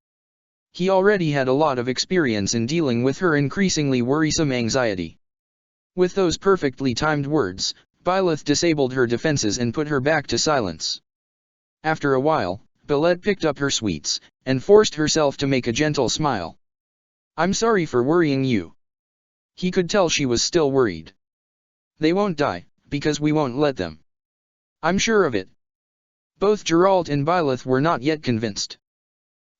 He already had a lot of experience in dealing with her increasingly worrisome anxiety. With those perfectly timed words, Byleth disabled her defenses and put her back to silence. After a while, Billet picked up her sweets, and forced herself to make a gentle smile. I'm sorry for worrying you. He could tell she was still worried. They won't die, because we won't let them. I'm sure of it. Both Gerald and Byleth were not yet convinced.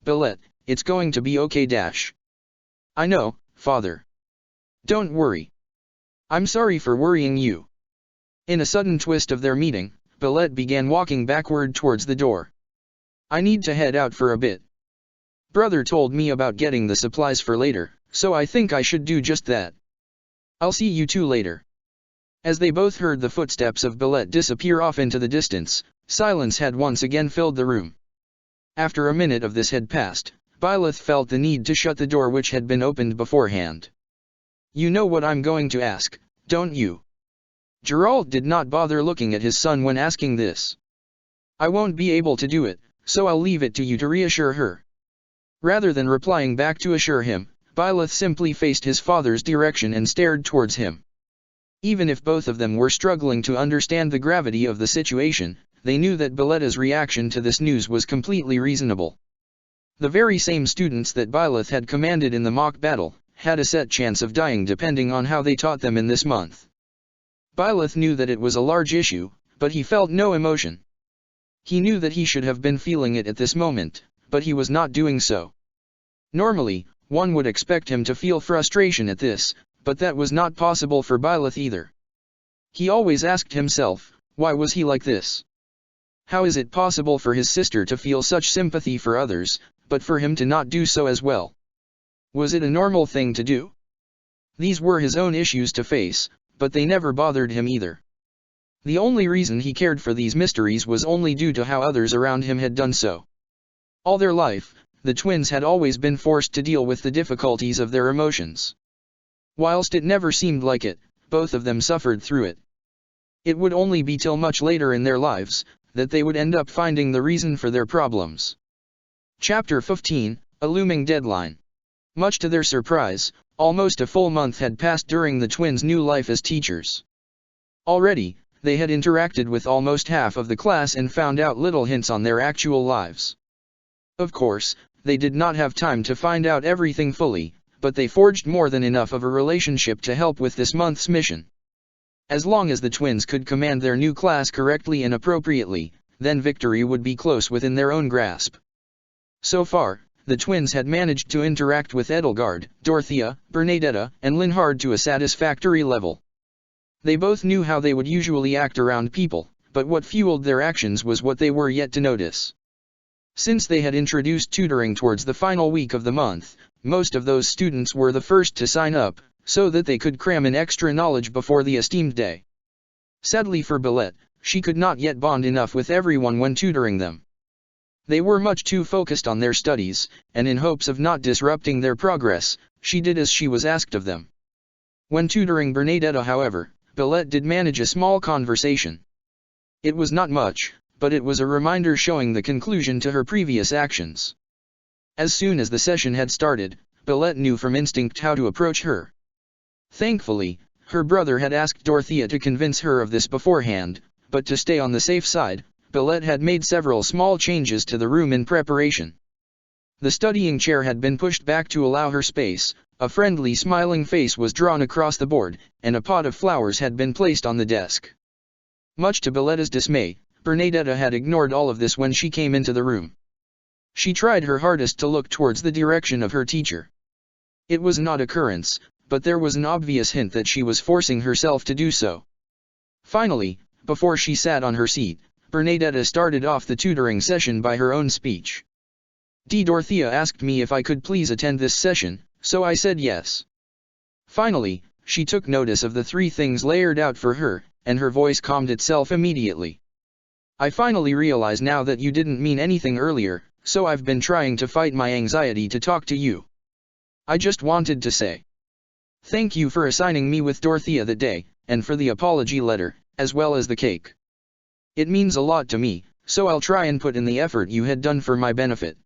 Billet, it's going to be okay. I know, Father. Don't worry. I'm sorry for worrying you. In a sudden twist of their meeting, Billet began walking backward towards the door. I need to head out for a bit. Brother told me about getting the supplies for later, so I think I should do just that. I'll see you two later. As they both heard the footsteps of Billet disappear off into the distance, silence had once again filled the room. After a minute of this had passed, Byleth felt the need to shut the door which had been opened beforehand. You know what I'm going to ask, don't you? Gerald did not bother looking at his son when asking this. "I won't be able to do it, so I'll leave it to you to reassure her." Rather than replying back to assure him, Byleth simply faced his father's direction and stared towards him. Even if both of them were struggling to understand the gravity of the situation, they knew that Byleth's reaction to this news was completely reasonable. The very same students that Byleth had commanded in the mock battle, had a set chance of dying depending on how they taught them in this month. Byleth knew that it was a large issue, but he felt no emotion. He knew that he should have been feeling it at this moment, but he was not doing so. Normally, one would expect him to feel frustration at this, but that was not possible for Byleth either. He always asked himself, why was he like this? How is it possible for his sister to feel such sympathy for others, but for him to not do so as well? Was it a normal thing to do? These were his own issues to face, but they never bothered him either. The only reason he cared for these mysteries was only due to how others around him had done so. All their life, the twins had always been forced to deal with the difficulties of their emotions. Whilst it never seemed like it, both of them suffered through it. It would only be till much later in their lives, that they would end up finding the reason for their problems. Chapter 15, A Looming Deadline. Much to their surprise, almost a full month had passed during the twins' new life as teachers. Already, they had interacted with almost half of the class and found out little hints on their actual lives. Of course, they did not have time to find out everything fully, but they forged more than enough of a relationship to help with this month's mission. As long as the twins could command their new class correctly and appropriately, then victory would be close within their own grasp. So far, the twins had managed to interact with Edelgard, Dorothea, Bernadetta, and Linhard to a satisfactory level. They both knew how they would usually act around people, but what fueled their actions was what they were yet to notice. Since they had introduced tutoring towards the final week of the month, most of those students were the first to sign up, so that they could cram in extra knowledge before the esteemed day. Sadly for Byleth, she could not yet bond enough with everyone when tutoring them. They were much too focused on their studies, and in hopes of not disrupting their progress, she did as she was asked of them. When tutoring Bernadetta, however, Byleth did manage a small conversation. It was not much, but it was a reminder showing the conclusion to her previous actions. As soon as the session had started, Byleth knew from instinct how to approach her. Thankfully, her brother had asked Dorothea to convince her of this beforehand, but to stay on the safe side, Byleth had made several small changes to the room in preparation. The studying chair had been pushed back to allow her space, a friendly smiling face was drawn across the board, and a pot of flowers had been placed on the desk. Much to Byletta's dismay, Bernadetta had ignored all of this when she came into the room. She tried her hardest to look towards the direction of her teacher. It was an odd occurrence, but there was an obvious hint that she was forcing herself to do so. Finally, before she sat on her seat, Bernadetta started off the tutoring session by her own speech. Dorothea asked me if I could please attend this session, so I said yes. Finally, she took notice of the 3 things layered out for her, and her voice calmed itself immediately. I finally realize now that you didn't mean anything earlier, so I've been trying to fight my anxiety to talk to you. I just wanted to say thank you for assigning me with Dorothea that day, and for the apology letter, as well as the cake. It means a lot to me, so I'll try and put in the effort you had done for my benefit.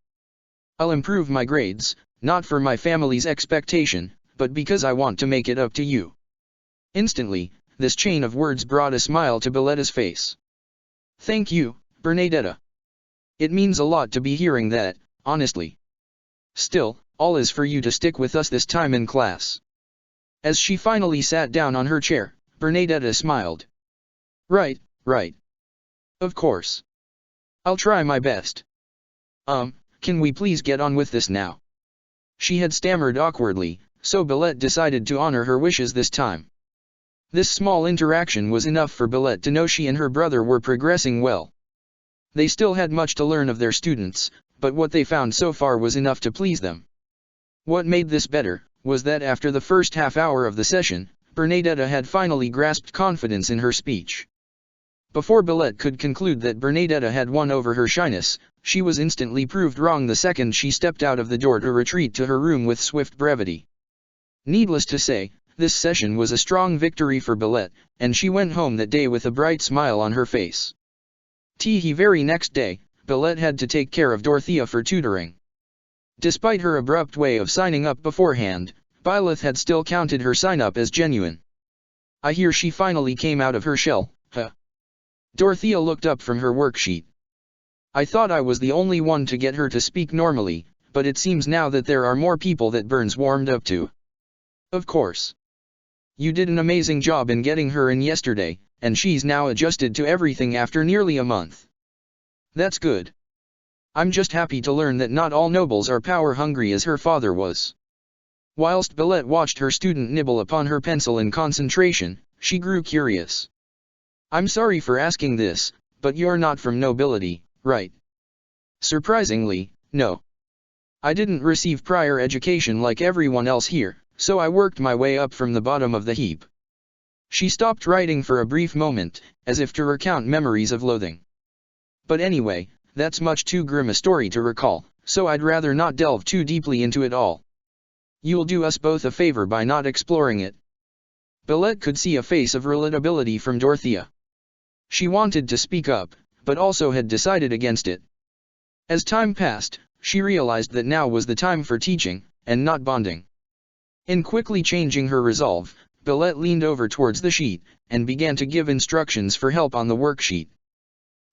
I'll improve my grades, not for my family's expectation, but because I want to make it up to you. Instantly, this chain of words brought a smile to Byletta's face. Thank you, Bernadetta. It means a lot to be hearing that, honestly. Still, all is for you to stick with us this time in class. As she finally sat down on her chair, Bernadetta smiled. Right. Of course. I'll try my best. Can we please get on with this now? She had stammered awkwardly, so Byleth decided to honor her wishes this time. This small interaction was enough for Byleth to know she and her brother were progressing well. They still had much to learn of their students, but what they found so far was enough to please them. What made this better, was that after the first half hour of the session, Bernadetta had finally grasped confidence in her speech. Before Byleth could conclude that Bernadetta had won over her shyness, she was instantly proved wrong the second she stepped out of the door to retreat to her room with swift brevity. Needless to say, This session was a strong victory for Billette, and she went home that day with a bright smile on her face. The very next day, Billette had to take care of Dorothea for tutoring. Despite her abrupt way of signing up beforehand, Byleth had still counted her sign-up as genuine. I hear she finally came out of her shell, huh? Dorothea looked up from her worksheet. I thought I was the only one to get her to speak normally, but it seems now that there are more people that Burns warmed up to. Of course. You did an amazing job in getting her in yesterday, and she's now adjusted to everything after nearly a month. That's good. I'm just happy to learn that not all nobles are power-hungry as her father was. Whilst Billette watched her student nibble upon her pencil in concentration, she grew curious. I'm sorry for asking this, but you're not from nobility, right? Surprisingly, no. I didn't receive prior education like everyone else here, so I worked my way up from the bottom of the heap. She stopped writing for a brief moment, as if to recount memories of loathing. But anyway, that's much too grim a story to recall, so I'd rather not delve too deeply into it all. You'll do us both a favor by not exploring it. Billette could see a face of relatability from Dorothea. She wanted to speak up, but also had decided against it. As time passed, she realized that now was the time for teaching, and not bonding. In quickly changing her resolve, Billette leaned over towards the sheet, and began to give instructions for help on the worksheet.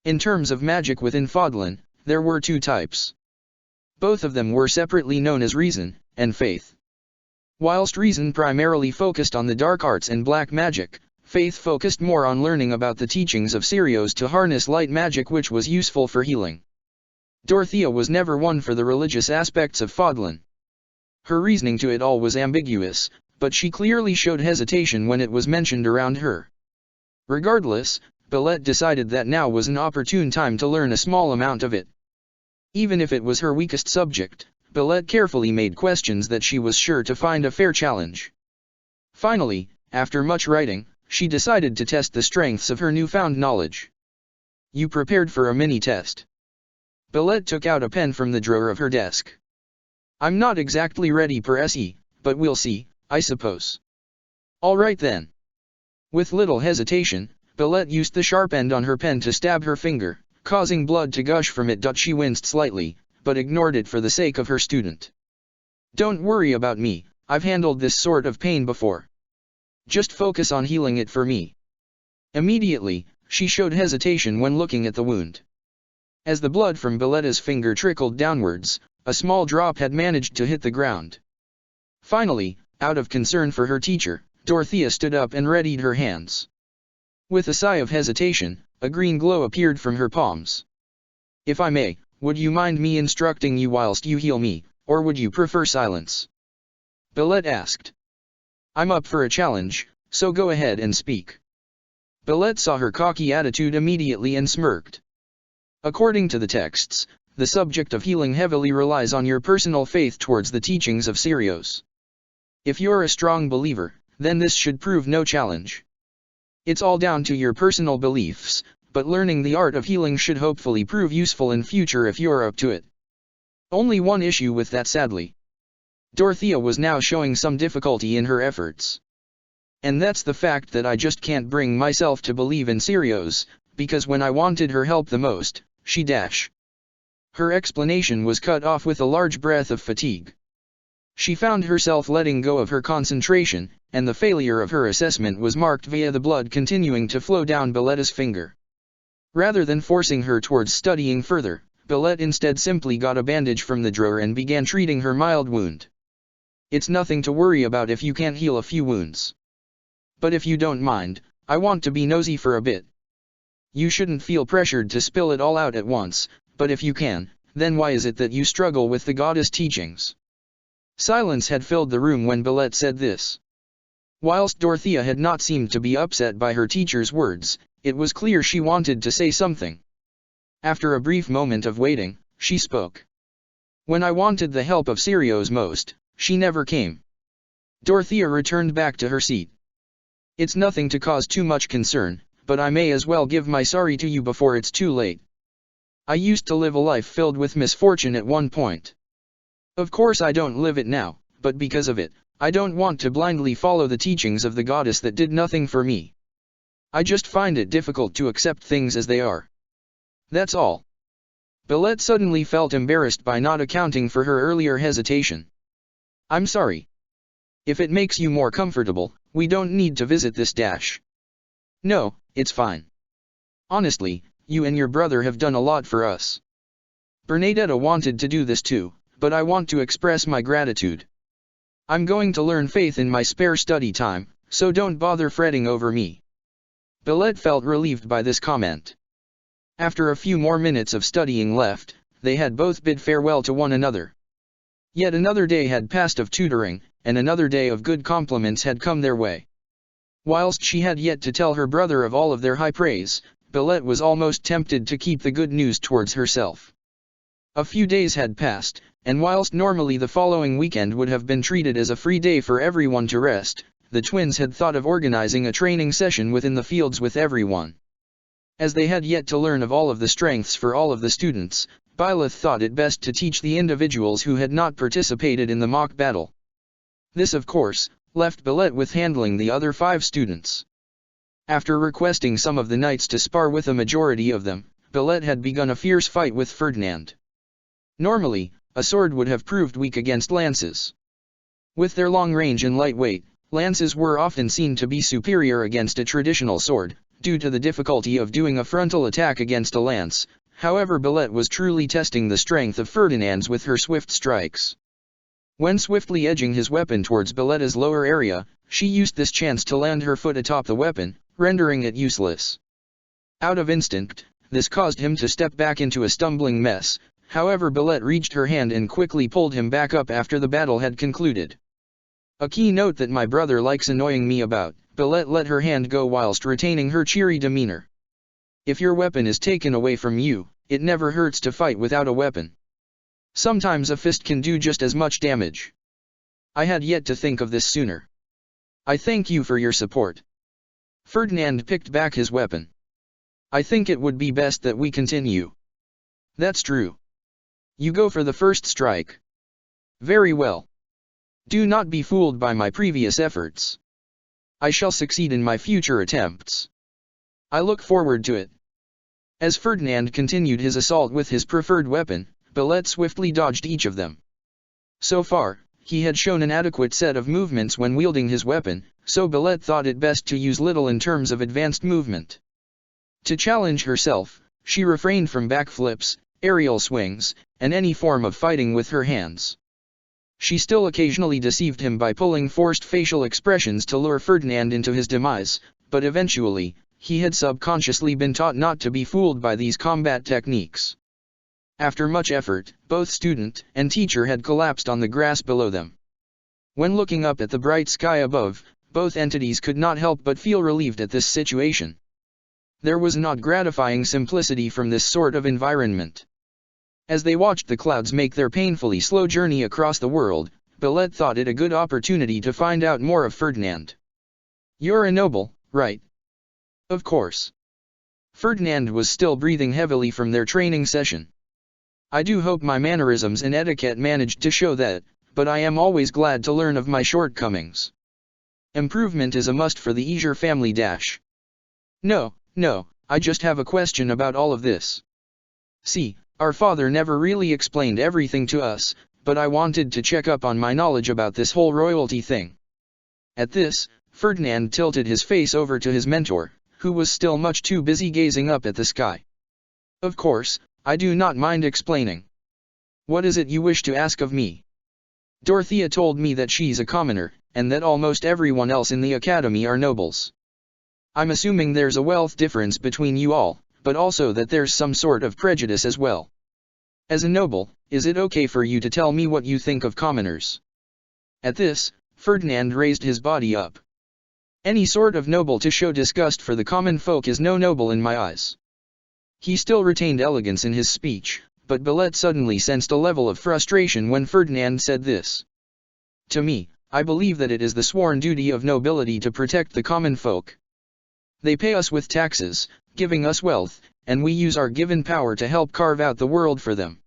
In terms of magic within Fodlan, there were two types. Both of them were separately known as reason and faith. Whilst reason primarily focused on the dark arts and black magic, faith focused more on learning about the teachings of Sirios to harness light magic, which was useful for healing. Dorothea was never one for the religious aspects of Fodlan. Her reasoning to it all was ambiguous, but she clearly showed hesitation when it was mentioned around her. Regardless, Billette decided that now was an opportune time to learn a small amount of it. Even if it was her weakest subject, Billette carefully made questions that she was sure to find a fair challenge. Finally, after much writing, she decided to test the strengths of her newfound knowledge. You prepared for a mini-test? Billette took out a pen from the drawer of her desk. I'm not exactly ready per se, but we'll see, I suppose. All right then. With little hesitation, Billette used the sharp end on her pen to stab her finger, causing blood to gush from it. She winced slightly, but ignored it for the sake of her student. Don't worry about me, I've handled this sort of pain before. Just focus on healing it for me. Immediately, she showed hesitation when looking at the wound. As the blood from Billette's finger trickled downwards, a small drop had managed to hit the ground. Finally, out of concern for her teacher, Dorothea stood up and readied her hands. With a sigh of hesitation, a green glow appeared from her palms. If I may, would you mind me instructing you whilst you heal me, or would you prefer silence? Billette asked. I'm up for a challenge, so go ahead and speak. Billette saw her cocky attitude immediately and smirked. According to the texts, the subject of healing heavily relies on your personal faith towards the teachings of Sirios. If you're a strong believer, then this should prove no challenge. It's all down to your personal beliefs, but learning the art of healing should hopefully prove useful in future if you're up to it. Only one issue with that, sadly. Dorothea was now showing some difficulty in her efforts. And that's the fact that I just can't bring myself to believe in Sirios, because when I wanted her help the most, she dash. Her explanation was cut off with a large breath of fatigue. She found herself letting go of her concentration, and the failure of her assessment was marked via the blood continuing to flow down Billette's finger. Rather than forcing her towards studying further, Billette instead simply got a bandage from the drawer and began treating her mild wound. It's nothing to worry about if you can't heal a few wounds. But if you don't mind, I want to be nosy for a bit. You shouldn't feel pressured to spill it all out at once, but if you can, then why is it that you struggle with the goddess teachings? Silence had filled the room when Billette said this. Whilst Dorothea had not seemed to be upset by her teacher's words, it was clear she wanted to say something. After a brief moment of waiting, she spoke. When I wanted the help of Sirios most, she never came. Dorothea returned back to her seat. It's nothing to cause too much concern, but I may as well give my sorry to you before it's too late. I used to live a life filled with misfortune at one point. Of course I don't live it now, but because of it, I don't want to blindly follow the teachings of the goddess that did nothing for me. I just find it difficult to accept things as they are. That's all. Billet suddenly felt embarrassed by not accounting for her earlier hesitation. I'm sorry. If it makes you more comfortable, we don't need to visit this dash. No, it's fine. Honestly, you and your brother have done a lot for us. Bernadetta wanted to do this too, but I want to express my gratitude. I'm going to learn faith in my spare study time, so don't bother fretting over me. Billet felt relieved by this comment. After a few more minutes of studying left, they had both bid farewell to one another. Yet another day had passed of tutoring, and another day of good compliments had come their way. Whilst she had yet to tell her brother of all of their high praise, Billet was almost tempted to keep the good news towards herself. A few days had passed, and whilst normally the following weekend would have been treated as a free day for everyone to rest, the twins had thought of organizing a training session within the fields with everyone. As they had yet to learn of all of the strengths for all of the students, Byleth thought it best to teach the individuals who had not participated in the mock battle. This of course, left Billet with handling the other 5 students. After requesting some of the knights to spar with a majority of them, Billet had begun a fierce fight with Ferdinand. Normally, a sword would have proved weak against lances. With their long range and light weight, lances were often seen to be superior against a traditional sword, due to the difficulty of doing a frontal attack against a lance. However, Billet was truly testing the strength of Ferdinand's with her swift strikes. When swiftly edging his weapon towards Biletta's lower area, she used this chance to land her foot atop the weapon, rendering it useless. Out of instinct, this caused him to step back into a stumbling mess. However, Billet reached her hand and quickly pulled him back up after the battle had concluded. A key note that my brother likes annoying me about, Billet let her hand go whilst retaining her cheery demeanor. If your weapon is taken away from you, it never hurts to fight without a weapon. Sometimes a fist can do just as much damage. I had yet to think of this sooner. I thank you for your support. Ferdinand picked back his weapon. I think it would be best that we continue. That's true. You go for the first strike. Very well. Do not be fooled by my previous efforts. I shall succeed in my future attempts. I look forward to it. As Ferdinand continued his assault with his preferred weapon, Billet swiftly dodged each of them. So far, he had shown an adequate set of movements when wielding his weapon, so Billet thought it best to use little in terms of advanced movement. To challenge herself, she refrained from backflips, aerial swings, and any form of fighting with her hands. She still occasionally deceived him by pulling forced facial expressions to lure Ferdinand into his demise, but eventually, he had subconsciously been taught not to be fooled by these combat techniques. After much effort, both student and teacher had collapsed on the grass below them. When looking up at the bright sky above, both entities could not help but feel relieved at this situation. There was an odd gratifying simplicity from this sort of environment. As they watched the clouds make their painfully slow journey across the world, Billet thought it a good opportunity to find out more of Ferdinand. You're a noble, right? Of course. Ferdinand was still breathing heavily from their training session. I do hope my mannerisms and etiquette managed to show that, but I am always glad to learn of my shortcomings. Improvement is a must for the Eger family dash. No, I just have a question about all of this. See, our father never really explained everything to us, but I wanted to check up on my knowledge about this whole royalty thing. At this, Ferdinand tilted his face over to his mentor, who was still much too busy gazing up at the sky. Of course, I do not mind explaining. What is it you wish to ask of me? Dorothea told me that she's a commoner, and that almost everyone else in the academy are nobles. I'm assuming there's a wealth difference between you all, but also that there's some sort of prejudice as well. As a noble, is it okay for you to tell me what you think of commoners? At this, Ferdinand raised his body up. Any sort of noble to show disgust for the common folk is no noble in my eyes. He still retained elegance in his speech, but Billet suddenly sensed a level of frustration when Ferdinand said this. To me, I believe that it is the sworn duty of nobility to protect the common folk. They pay us with taxes, giving us wealth, and we use our given power to help carve out the world for them.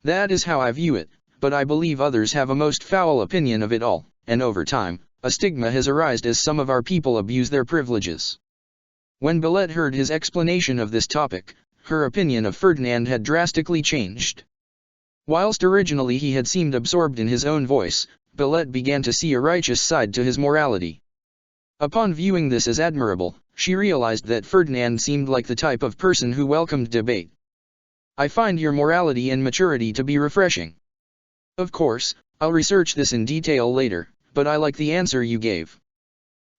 That is how I view it, but I believe others have a most foul opinion of it all, and over time, a stigma has arisen as some of our people abuse their privileges. When Billet heard his explanation of this topic, her opinion of Ferdinand had drastically changed. Whilst originally he had seemed absorbed in his own voice, Billet began to see a righteous side to his morality. Upon viewing this as admirable, she realized that Ferdinand seemed like the type of person who welcomed debate. "I find your morality and maturity to be refreshing. Of course, I'll research this in detail later, but I like the answer you gave."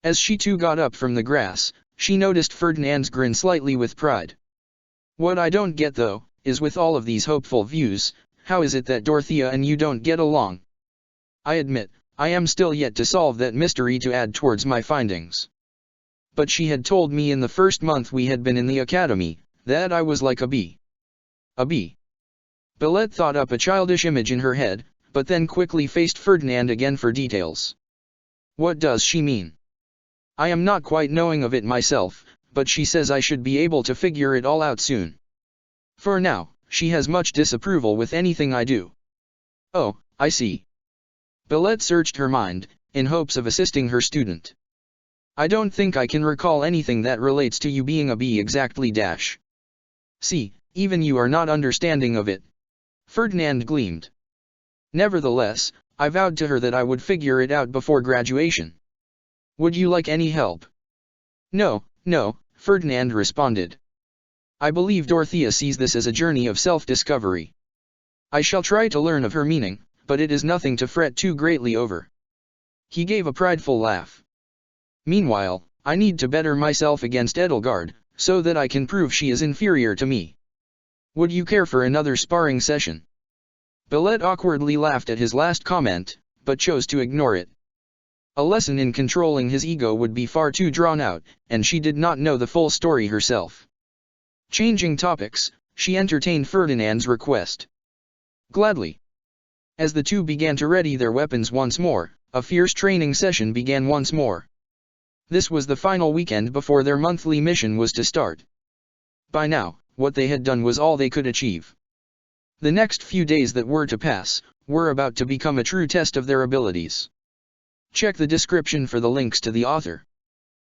As she too got up from the grass, she noticed Ferdinand's grin slightly with pride. "What I don't get though, is with all of these hopeful views, how is it that Dorothea and you don't get along? I admit, I am still yet to solve that mystery to add towards my findings. But she had told me in the first month we had been in the academy, that I was like a bee." "A bee?" Billet thought up a childish image in her head, but then quickly faced Ferdinand again for details. "What does she mean? I am not quite knowing of it myself, but she says I should be able to figure it all out soon. For now, she has much disapproval with anything I do." "Oh, I see." Billet searched her mind, in hopes of assisting her student. "I don't think I can recall anything that relates to you being a bee exactly dash. See, even you are not understanding of it." Ferdinand gleamed. "Nevertheless, I vowed to her that I would figure it out before graduation. Would you like any help?" "No, no," Ferdinand responded. "I believe Dorothea sees this as a journey of self-discovery. I shall try to learn of her meaning, but it is nothing to fret too greatly over." He gave a prideful laugh. "Meanwhile, I need to better myself against Edelgard, so that I can prove she is inferior to me. Would you care for another sparring session?" Billet awkwardly laughed at his last comment, but chose to ignore it. A lesson in controlling his ego would be far too drawn out, and she did not know the full story herself. Changing topics, she entertained Ferdinand's request. Gladly. As the two began to ready their weapons once more, a fierce training session began once more. This was the final weekend before their monthly mission was to start. By now, what they had done was all they could achieve. The next few days that were to pass, were about to become a true test of their abilities. Check the description for the links to the author.